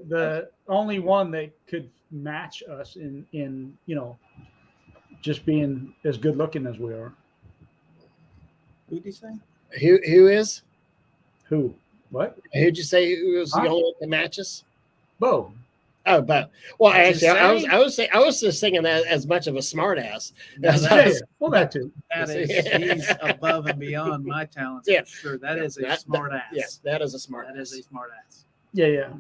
the only one that could match us in just being as good looking as we are. Who did you say? Who is? Who? What? Who'd you say who was the only one that matches? Bo. Oh, Bo. Well, actually, I was just thinking that as much of a smart ass. Well, that too. He's above and beyond my talents. Yeah. For sure. That is a smart ass. Yes, that is a smart ass. That is a smart ass. Yeah.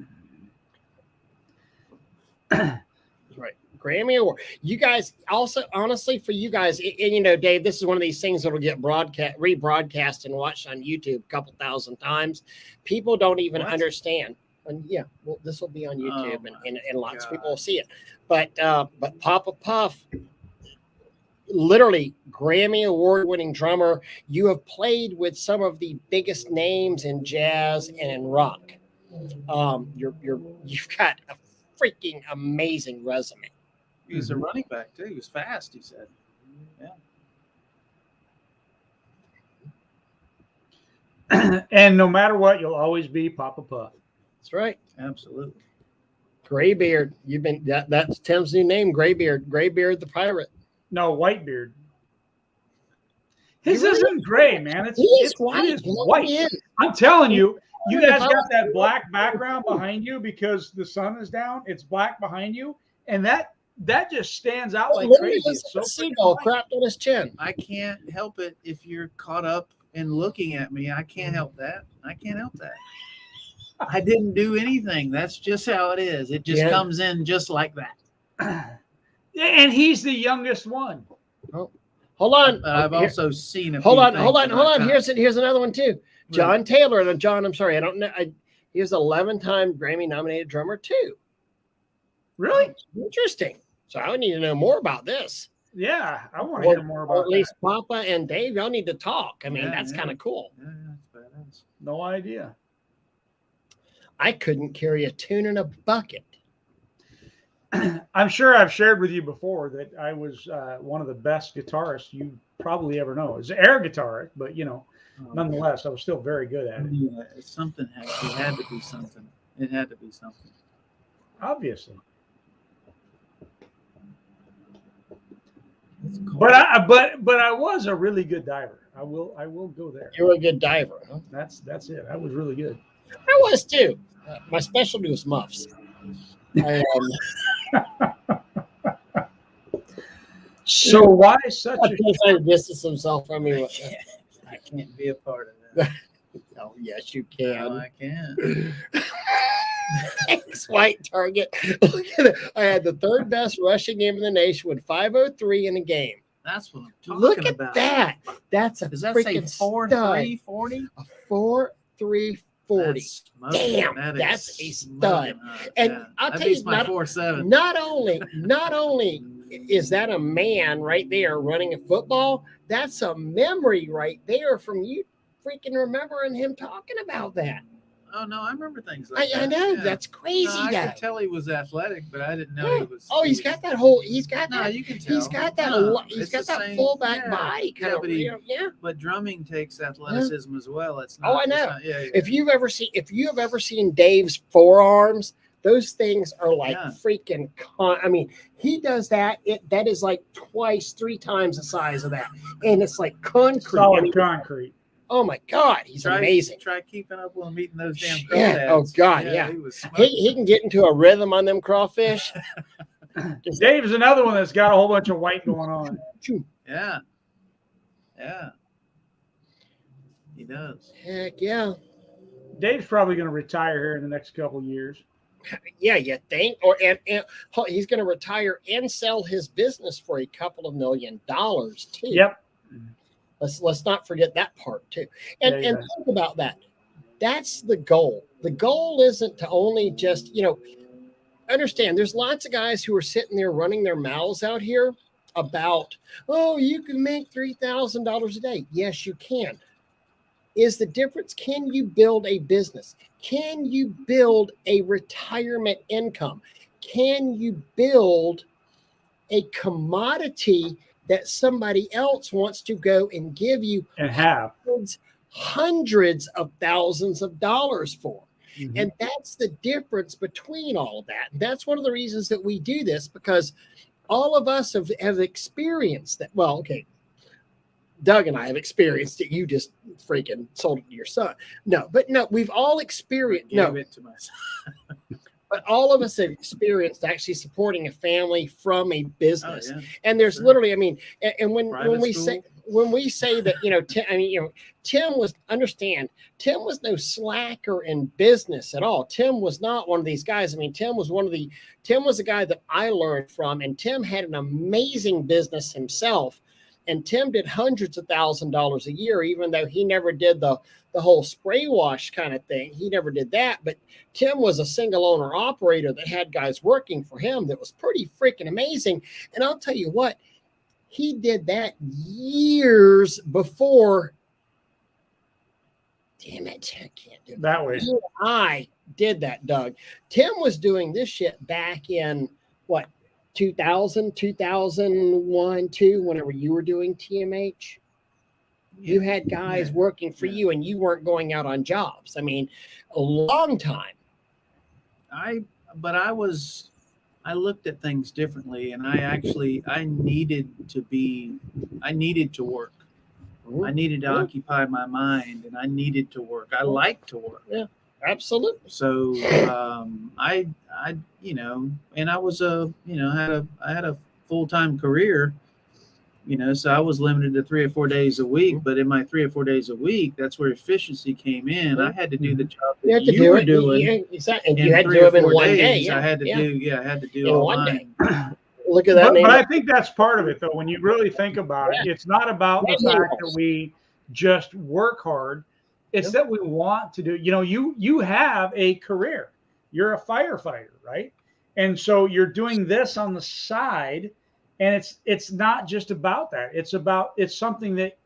Right. Grammy Award. You guys also, honestly, for you guys, and Dave, this is one of these things that'll get rebroadcast and watched on YouTube a couple thousand times. People don't even understand. And this will be on YouTube, and lots of people will see it. But Papa Puff, literally Grammy Award-winning drummer. You have played with some of the biggest names in jazz and in rock. You've got a freaking amazing resume. He was a running back too. He was fast. He said, "Yeah." And no matter what, you'll always be Papa Puff. That's right. Absolutely. Graybeard. You've been that's Tim's new name. Graybeard. Graybeard the pirate. No, Whitebeard. His isn't gray, man. It is white. I'm telling you, you guys got that black background behind you because the sun is down. It's black behind you, and that just stands out like crazy. It's so seagull crapped on his chin. I can't help it if you're caught up in looking at me. I can't help that. I didn't do anything. That's just how it is. It just comes in just like that. And he's the youngest one. Oh, hold on. But I've also seen a Hold on. Here's another one too. John Taylor. And John, I'm sorry, I don't know. He was 11-time Grammy nominated drummer too. Really? Interesting. So I would need to know more about this. Yeah, I want to hear more about Or at least that. Papa and Dave, y'all need to talk. I mean, Yeah, that's yeah. kind of cool. Yeah, that's badass. No idea. I couldn't carry a tune in a bucket. I'm sure I've shared with you before that I was one of the best guitarists you probably ever know. It's air guitarist, but nonetheless, I was still very good at it. Yeah, something it had to be something. It had to be something. Obviously. Cool. But I was a really good diver. I will go there. You were a good diver, huh? That's it. I was really good. I was too. My specialty was muffs. So why such a trying to distance himself from me. I can't be a part of that. Oh, yes, you can. No, I can't. Thanks, White Target. Look at it. I had the third best rushing game in the nation with 503 in a game. That's what I'm talking Look at about. that. That's a Does that say freaking 4.340? A 4.340. Damn, that's a stud. And I'll tell you, my 4.7. Not only is that a man right there running a football, that's a memory right there from you freaking remembering him talking about that. Oh no, I remember things like that. I know, Yeah. that's crazy. No, I could tell he was athletic, but I didn't know he was. Oh, he's got that whole. He's got No, that. you can tell. He's got that. No, He's it's got the that same- fullback yeah, body kind yeah, of. but he- Yeah. But drumming takes athleticism as well. It's not. Oh, I it's know. not- yeah. If you have ever seen Dave's forearms, those things are like Yeah. freaking. I mean, he does that. That is like twice, 3 times the size of that, and it's like concrete. solid I mean, concrete? oh my God, he's amazing. Try keeping up with him eating those damn Yeah. crawdads. Oh God, yeah. He was smoking. He can get into a rhythm on them crawfish. Dave's another one that's got a whole bunch of white going on. Yeah. Yeah. He does. Heck yeah. Dave's probably going to retire here in the next couple of years. Yeah, you think? Or and he's going to retire and sell his business for a couple of $1 million too. Yep. Let's not forget that part too. And Yeah, and think about that. That's the goal. The goal isn't to only just, understand there's lots of guys who are sitting there running their mouths out here about, oh, you can make $3,000 a day. Yes, you can. Is the difference, can you build a business? Can you build a retirement income? Can you build a commodity that somebody else wants to go and give you And have. hundreds of thousands of dollars for? Mhm. And that's the difference between all of that. That's one of the reasons that we do this, because all of us have experienced that. Well, okay, Doug and I have experienced it. You just freaking sold it to your son. No, we've all experienced. Gave it to myself. But all of us have experienced actually supporting a family from a business. Oh, yeah. And there's Sure. literally, I mean, and when Private we school. say that, Tim was no slacker in business at all. Tim was not one of these guys. I mean, Tim was a guy that I learned from, and Tim had an amazing business himself. And Tim did hundreds of $1,000s a year, even though he never did the whole spray wash kind of thing. He never did that. But Tim was a single owner operator that had guys working for him that was pretty freaking amazing. And I'll tell you what, he did that years before. Damn it, I can't do it. That way. I did that, Doug. Tim was doing this shit back in what? 2000, 2001, 2, whenever you were doing TMH, you had guys working for you and you weren't going out on jobs. I mean, a long time. I looked at things differently, and I needed to work. I needed to occupy my mind, and I needed to work. I like to work. Yeah, absolutely. So I and I was I had a full-time career, so I was limited to 3 or 4 days a week. But in my 3 or 4 days a week, that's where efficiency came in. I had to do the job You had that to you do were it. doing. Yeah, exactly. And In you had to 3 do or it in 4 one day. days, Yeah, I had to do In all one mine. Look at that. But I think that's part of it, though. When you really think about it, it's not about the fact that we just work hard. It's that we want to do. You have a career. You're a firefighter, right? And so you're doing this on the side, and it's not just about that. It's something that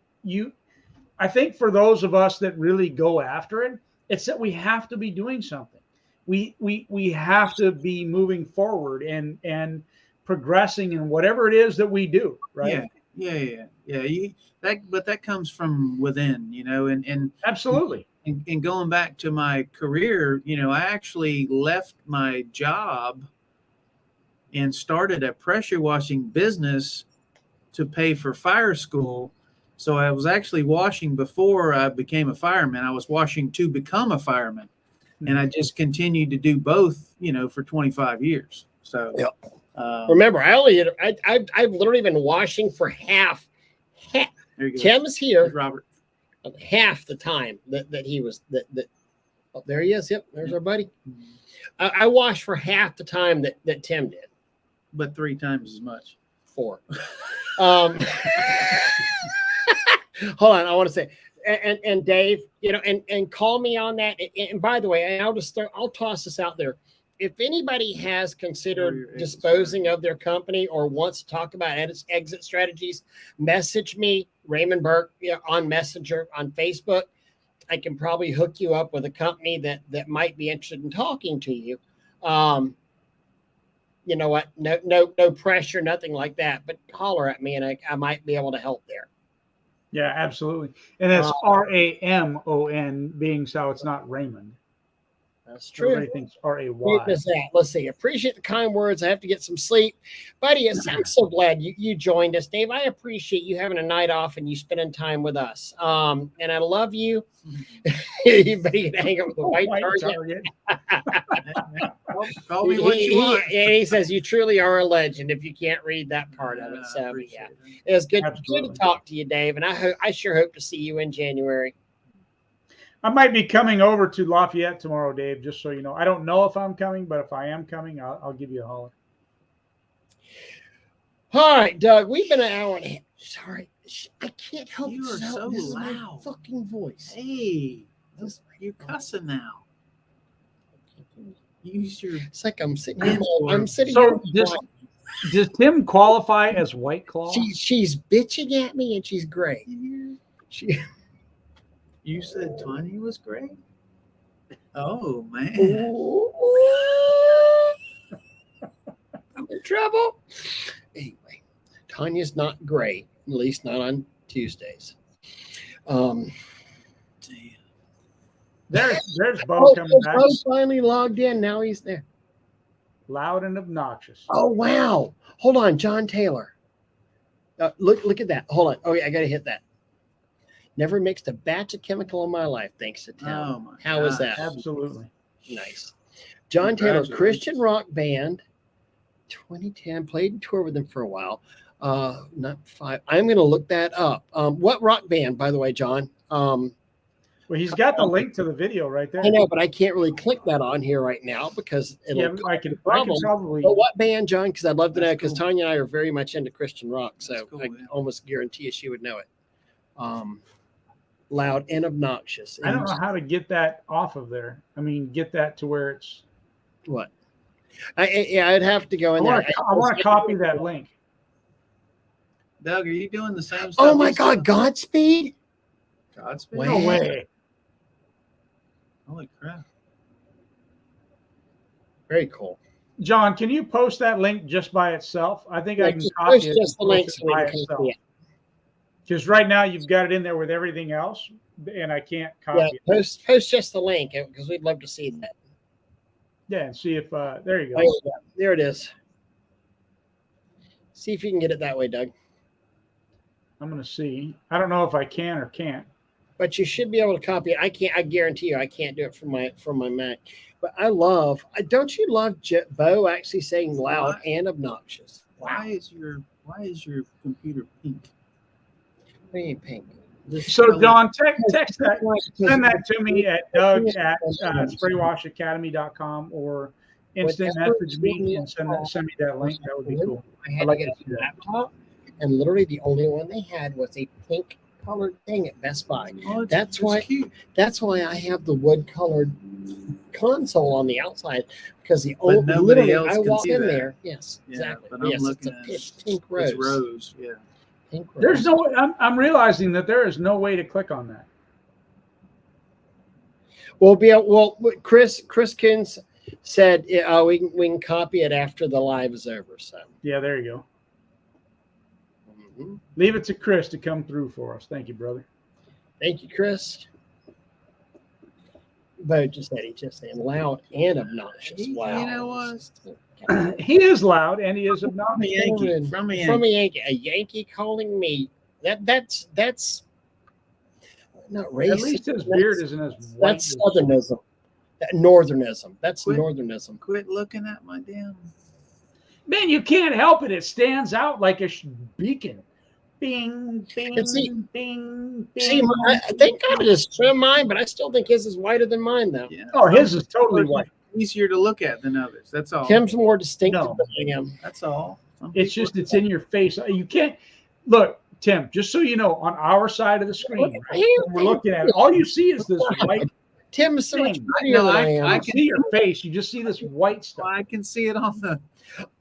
I think for those of us that really go after it, it's that we have to be doing something. We have to be moving forward and progressing in whatever it is that we do, right? Yeah. But that comes from within, and Absolutely. and going back to my career, I actually left my job and started a pressure washing business to pay for fire school. So I was actually washing before I became a fireman. I was washing to become a fireman. And I just continued to do both, for 25 years. So, remember, I've literally been washing for half. Tim's here, Robert. Half the time that he was that. Oh, there he is. Yep, there's our buddy. I washed for half the time that Tim did, but 3 times as much. 4. Hold on, I want to say. And Dave, and call me on that. And by the way, I'll toss this out there. If anybody has considered disposing of their company or wants to talk about exit strategies, message me, Raymond Burke, on Messenger, on Facebook. I can probably hook you up with a company that might be interested in talking to you. You know what? No pressure, nothing like that. But holler at me, and I might be able to help there. Yeah, absolutely. And that's Ramon, being so it's not Raymond. That's true. Everybody thinks R-A-Y. Let's see. Appreciate the kind words. I have to get some sleep. Buddy, I'm so glad you joined us. Dave, I appreciate you having a night off and you spending time with us. And I love you. You can hang up with the white target. Call me what you want. He says you truly are a legend if you can't read that part of it. So, yeah. It was good to talk to you, Dave. And I sure hope to see you in January. I might be coming over to Lafayette tomorrow, Dave, just so you know. I don't know if I'm coming, but if I am coming, I'll give you a holler. All right, Doug, we've been an hour and a half. Sorry, I can't help you. You are so loud. Fucking voice. Hey, you're cussing now. Use your. It's like I'm sitting here. I'm sitting so here. Does Tim qualify as White Claw? She's bitching at me and she's great. You said Tanya was great? Oh, man. I'm in trouble. Anyway, Tanya's not great, at least not on Tuesdays. There's Bo coming back. Bo finally logged in. Now he's there. Loud and obnoxious. Oh, wow. Hold on, John Taylor. Look at that. Hold on. Oh, yeah, I got to hit that. Never mixed a batch of chemical in my life, thanks to Tim. Oh, how was that? Absolutely. Nice. John Taylor, Christian rock band, 2010, played and toured with them for a while. Not 5. I'm going to look that up. What rock band, by the way, John? Well, he's got the link to the video right there. I know, but I can't really click that on here right now because I can probably. But what band, John? Because I'd love to know, because Tanya and I are very much into Christian rock, so I almost guarantee you she would know it. Loud and obnoxious. I don't know how to get that off of there. I mean, get that to where it's what? I'd have to go in there. I want to copy that link. Doug, are you doing the same stuff? Oh my God, Godspeed! Godspeed? No way. Holy crap. Very cool. John, can you post that link just by itself? I think I can copy it. Just the link so by itself. Because right now you've got it in there with everything else, and I can't copy it. Post just the link because we'd love to see that. Yeah, and see if there you go. There it is. See if you can get it that way, Doug. I'm going to see. I don't know if I can or can't. But you should be able to copy it. I can't. I guarantee you, I can't do it from my Mac. But I love. Don't you love Bo actually saying loud and obnoxious? Why is your computer pink? What do you mean pink? So John, text that. Send that to me at Doug@spraywashacademy.com or instant message me and send me that link. That would be cool. I had to get a laptop, and literally the only one they had was a pink colored thing at Best Buy. Oh, that's why I have the wood colored console on the outside because the But old nobody literally else I can walked see in that. there. Yes, Yeah, exactly. but I'm Yes, looking it's at a it. pink rose. It's rose. Yeah. Pink rose. There's no. I'm realizing that there is no way to click on that. Well, Chris Coons said we can copy it after the live is over. So Yeah, there you go. mm-hmm. Leave it to Chris to come through for us. Thank you, brother. Thank you, Chris. Bo just said he's just saying loud and obnoxious. Wow. You know what? He is loud and he is From a obnoxious. Yankee. From a Yankee. A Yankee calling me that's not racist. At least his beard isn't as white. That's southernism. That northernism. That's Quit. northernism. Quit looking at my damn. Man, you can't help it. It stands out like a beacon. Bing, bing, See- bing, bing. See, thank God it is trim mine, but I still think his is whiter than mine, though. Yeah. Oh, his is totally white. Easier to look at than others. That's all. Tim's more distinctive No. than I am. That's all. Some It's people- just it's in your face. You can't look, Tim. Just so you know, on our side of the screen, Look right, when we're looking at it, all you see is this white. Tim is so much Thing. prettier than I am. I can see your face. You just see this white stuff. I can see it on the.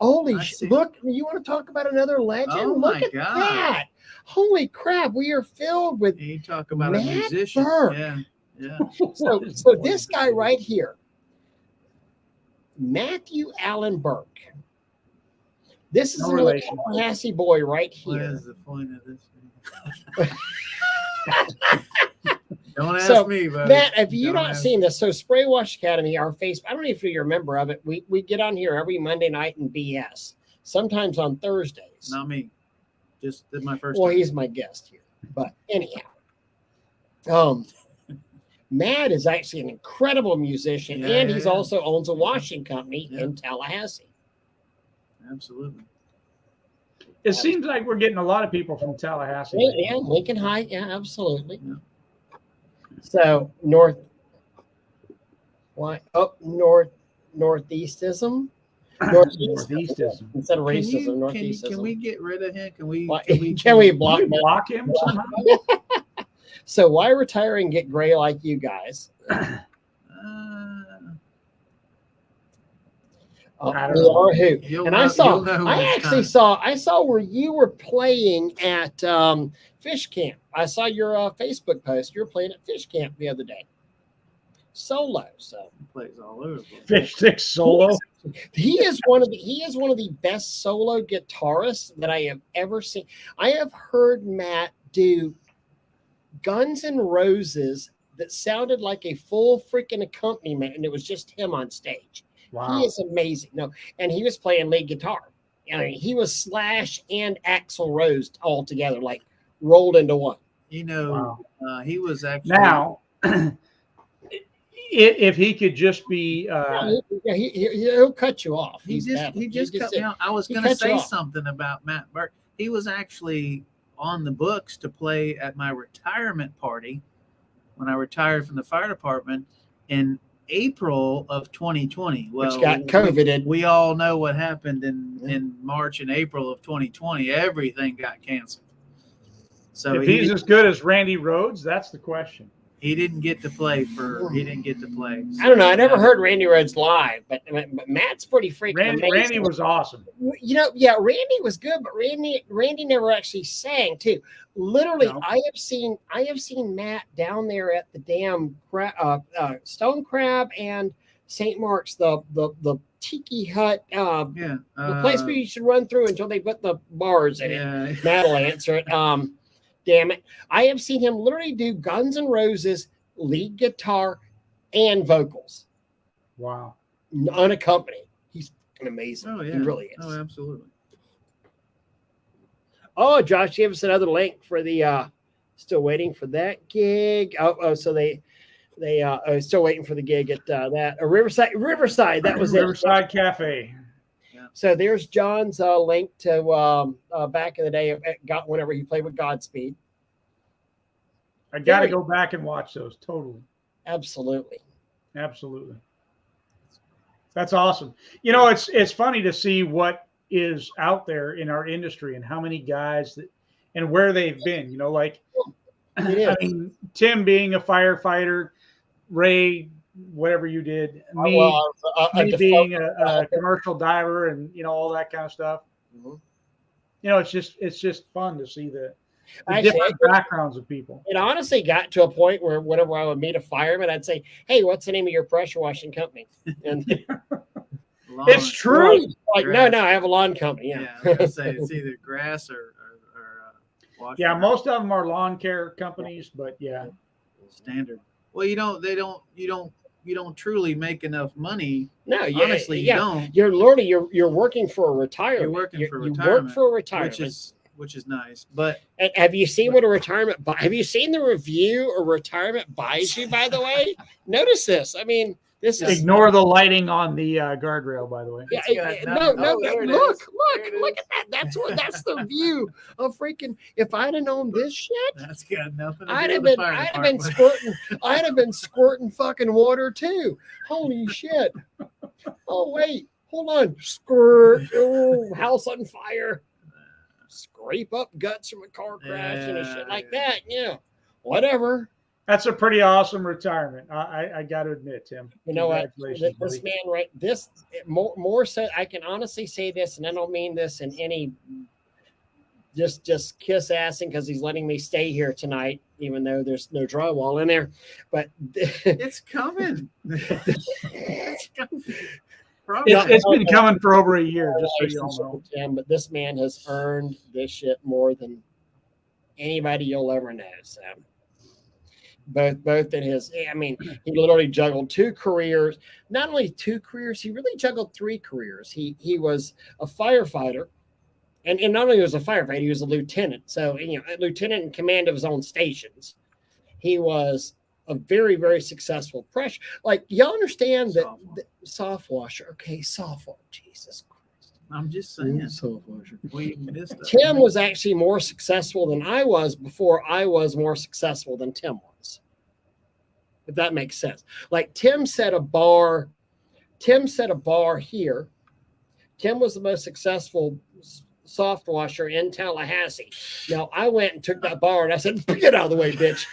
Holy I see. look! You want to talk about another legend? Oh, look my at God. that! Holy crap! We are filled with You talk about Matt a musician. Burke. Yeah. Yeah. so this guy right here, Matthew Allen Burke. This is No another relation. Tallahassee boy right What here. is the point of this? Don't ask So, me, buddy. Matt, if you've Don't not ask seen this, so Spray Wash Academy, our Facebook, I don't know if you're a member of it. We get on here every Monday night and BS, sometimes on Thursdays. Not me. Just did my first. Well, time. he's my guest here. But anyhow, Matt is actually an incredible musician, Yeah, and yeah, he's yeah. also owns a washing company Yeah. in Tallahassee. Absolutely. It seems like we're getting a lot of people from Tallahassee. Yeah, Lincoln Heights, yeah, absolutely. Yeah. So northeastism. Northeastism. Instead of racism, northeastism. Can we get rid of him? Can we? Why- Can we? can we Can block we that? block him somehow? So why retire and get gray like you guys? I don't We know. are who? You'll And know- I you'll know when it's time. saw where you were playing at Fish Camp. I saw your Facebook post. You were playing at Fish Camp the other day, solo. So Plays all over. the place. Fish stick solo. he is one of the best solo guitarists that I have ever seen. I have heard Matt do Guns N' Roses that sounded like a full freaking accompaniment, and it was just him on stage. Wow. He is amazing. No, and he was playing lead guitar. I mean, he was Slash and Axl Rose all together, like rolled into one. You know, Wow. he was actually Now, if he could just be, He'll cut you off. He just cut me off. I was he going to cut you say off. something about Matt Burke. He was actually on the books to play at my retirement party when I retired from the fire department in April of 2020. Well, Which got COVID. We all know what happened in March and April of 2020. Everything got canceled. So if he's as good as Randy Rhoads, that's the question. he didn't get to play He didn't get to play. I don't know. I never heard Randy Rhoads live, but Matt's pretty freaking amazing. Randy was awesome. You know, yeah, Randy was good, but Randy never actually sang too. Literally, No. I have seen Matt down there at the damn Stone Crab and St. Mark's, the tiki hut, Yeah, the place where you should run through until they put the bars in it. yeah. Matt'll answer it. Damn it, I have seen him literally do Guns N' Roses lead guitar and vocals Wow. unaccompanied. He's amazing. Oh yeah, He really is. Oh, absolutely. Oh, Josh gave us another link for the still waiting for that gig. So they still waiting for the gig at that Riverside. That was Riverside Cafe. So there's John's link to back in the day whenever he played with Godspeed. I got to go back and watch those. Totally. Absolutely. Absolutely. That's awesome. You know, it's funny to see what is out there in our industry and how many guys and where they've been, you know, like, It is. I mean, Tim being a firefighter, Ray whatever you did. Well, Me being a commercial diver and, you know, all that kind of stuff. Mhm. You know, it's just fun to see the Actually, different backgrounds of people. It honestly got to a point where whenever I would meet a fireman, I'd say, "Hey, what's the name of your pressure washing company?" And It's true. like, no, I have a lawn company. Yeah, I was gonna say it's either grass or wash. Yeah, most of them are lawn care companies, but yeah, standard. Well, you don't truly make enough money. No, honestly, you don't. You're learning. You're working for a retirement. You're working for retirement. You work for a retirement, which is nice. But and have you seen what a retirement? Have you seen the review a retirement buys you? By the way, notice this. I mean, this is ignore the lighting on the guardrail. By the way, yeah, no. Look at that. That's the view of freaking. If I'd have known this shit, that's got nothing. I'd have been squirting fucking water too. Holy shit! Oh wait, hold on. Squirt. Oh, house on fire. Scrape up guts from a car crash and shit like that. Yeah, whatever. That's a pretty awesome retirement. I got to admit, Tim. You know what? This man, right? This more so. I can honestly say this, and I don't mean this in any just kiss assing because he's letting me stay here tonight, even though there's no drywall in there. But it's coming. It's been coming for over a year, just so you all know. But this man has earned this shit more than anybody you'll ever know. So both in his, I mean, he literally juggled 2 careers. Not only 2 careers, he really juggled 3 careers. He was a firefighter, and not only was a firefighter, he was a lieutenant. So, you know, a lieutenant in command of his own stations. He was a very, very successful pressure. Like, y'all understand that soft washer. Okay, soft washer. Jesus Christ. I'm just saying. Soft washer. Tim was actually more successful than I was before I was more successful than Tim was. If that makes sense. Like Tim set a bar here. Tim was the most successful soft washer in Tallahassee. Now I went and took that bar and I said, "Get out of the way, bitch."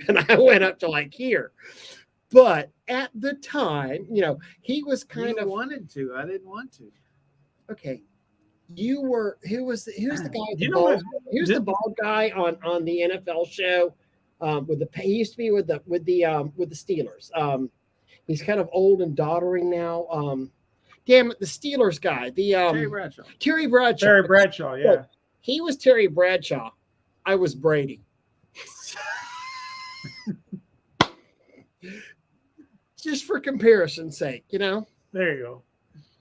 And I went up to like here. But at the time, you know, he was kind of wanted to. I didn't want to. Okay. Who was the guy? He was the bald guy on the NFL show. He used to be with the Steelers. He's kind of old and doddering now. Damn it, the Steelers guy. Terry Bradshaw. Yeah. He was Terry Bradshaw. I was Brady. Just for comparison's sake, you know. There you go.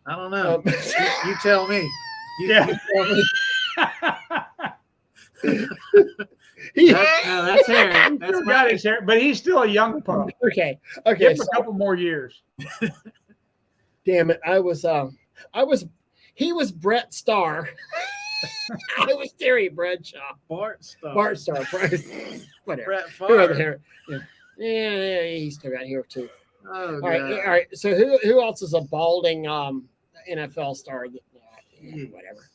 I don't know. You tell me. You that's hair. That's got his hair, but he's still a young punk. Okay. Give him a couple more years. Damn it! He was Brett Starr. I was Terry Bradshaw. Bart Starr. Whatever. Brett Favre. Yeah, he's still got here too. Oh, all right. So who else is a balding NFL star? Whatever.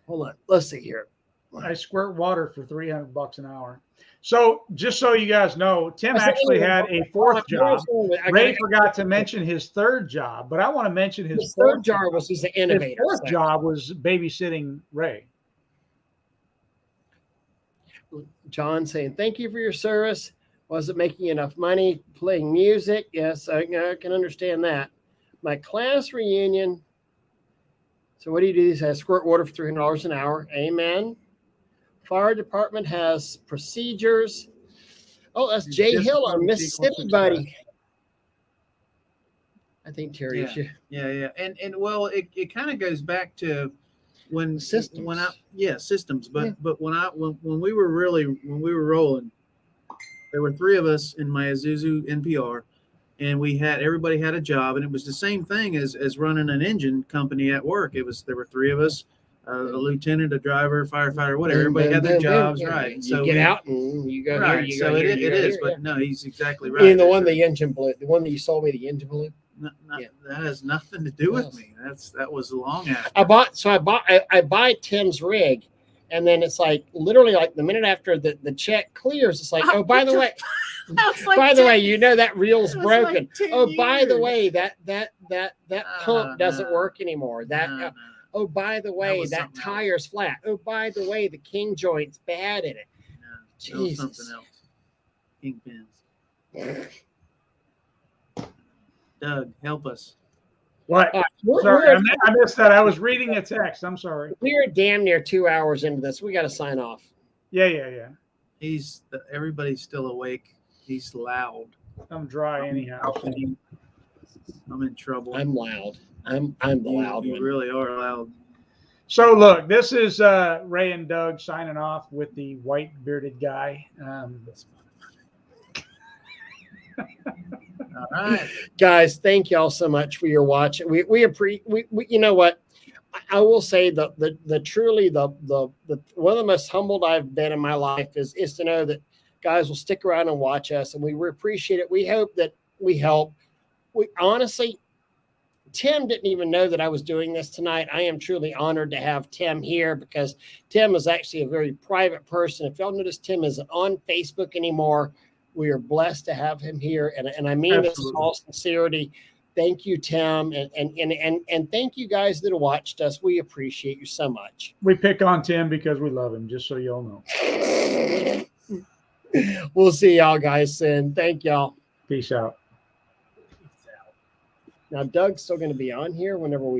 Hold on. Let's see here. I squirt water for $300 an hour. So just so you guys know, Tim actually had a 4th job. Ray forgot to mention his 3rd job, but I want to mention his 3rd job was he's an innovator. His 4th job was babysitting Ray. John saying, "Thank you for your service. Wasn't making enough money playing music." Yes, I can understand that. My class reunion. So what do you do? He says squirt water for $300 an hour. Amen. Fire department has procedures. Oh, that's Jay Hill, our Mississippi buddy. I think Terry. Yeah. And well, it kind of goes back to when systems. Systems. But when we were rolling, there were 3 of us in my Isuzu NPR, and everybody had a job, and it was the same thing as running an engine company at work. There were 3 of us, a lieutenant, a driver, firefighter, whatever. Everybody had their jobs, right? You so get out and you go right. Here. So it is, but no, he's exactly right. And the engine blew. The one that you sold me, the engine blew. That has nothing to do with me. That was long after. I buy Tim's rig, and then it's like literally like the minute after the check clears, it's like, oh, by the way, like By the 10 way, you know that reel's It was broken. like 10 Oh, by the years. way, that pump doesn't no. work anymore. That No. oh, by the way, was that something else. tire's flat. Oh, by the way, the king joint's bad in it. No, that was something Jesus. else. Kingpins. Doug, help us. What? Sorry, I missed that. I was reading a text. I'm sorry. We're damn near 2 hours into this. We got to sign off. Yeah. Everybody's still awake. He's loud. I'm dry anyhow. I'm in trouble. I'm loud. I'm the loud You one. really are loud. So look, this is Ray and Doug signing off with the white bearded guy. All right, Guys, thank y'all so much for your watch. We appreciate. We you know what? I will say the truly the one of the most humbled I've been in my life is to know that guys will stick around and watch us, and we appreciate it. We hope that we help. We honestly, Tim didn't even know that I was doing this tonight. I am truly honored to have Tim here because Tim is actually a very private person. If y'all notice, Tim isn't on Facebook anymore. We are blessed to have him here, and I mean this in all sincerity. Thank you, Tim, and thank you guys that have watched us. We appreciate you so much. We pick on Tim because we love him, just so y'all know. We'll see y'all guys soon. Thank y'all. Peace out. Now, Doug's still going to be on here whenever we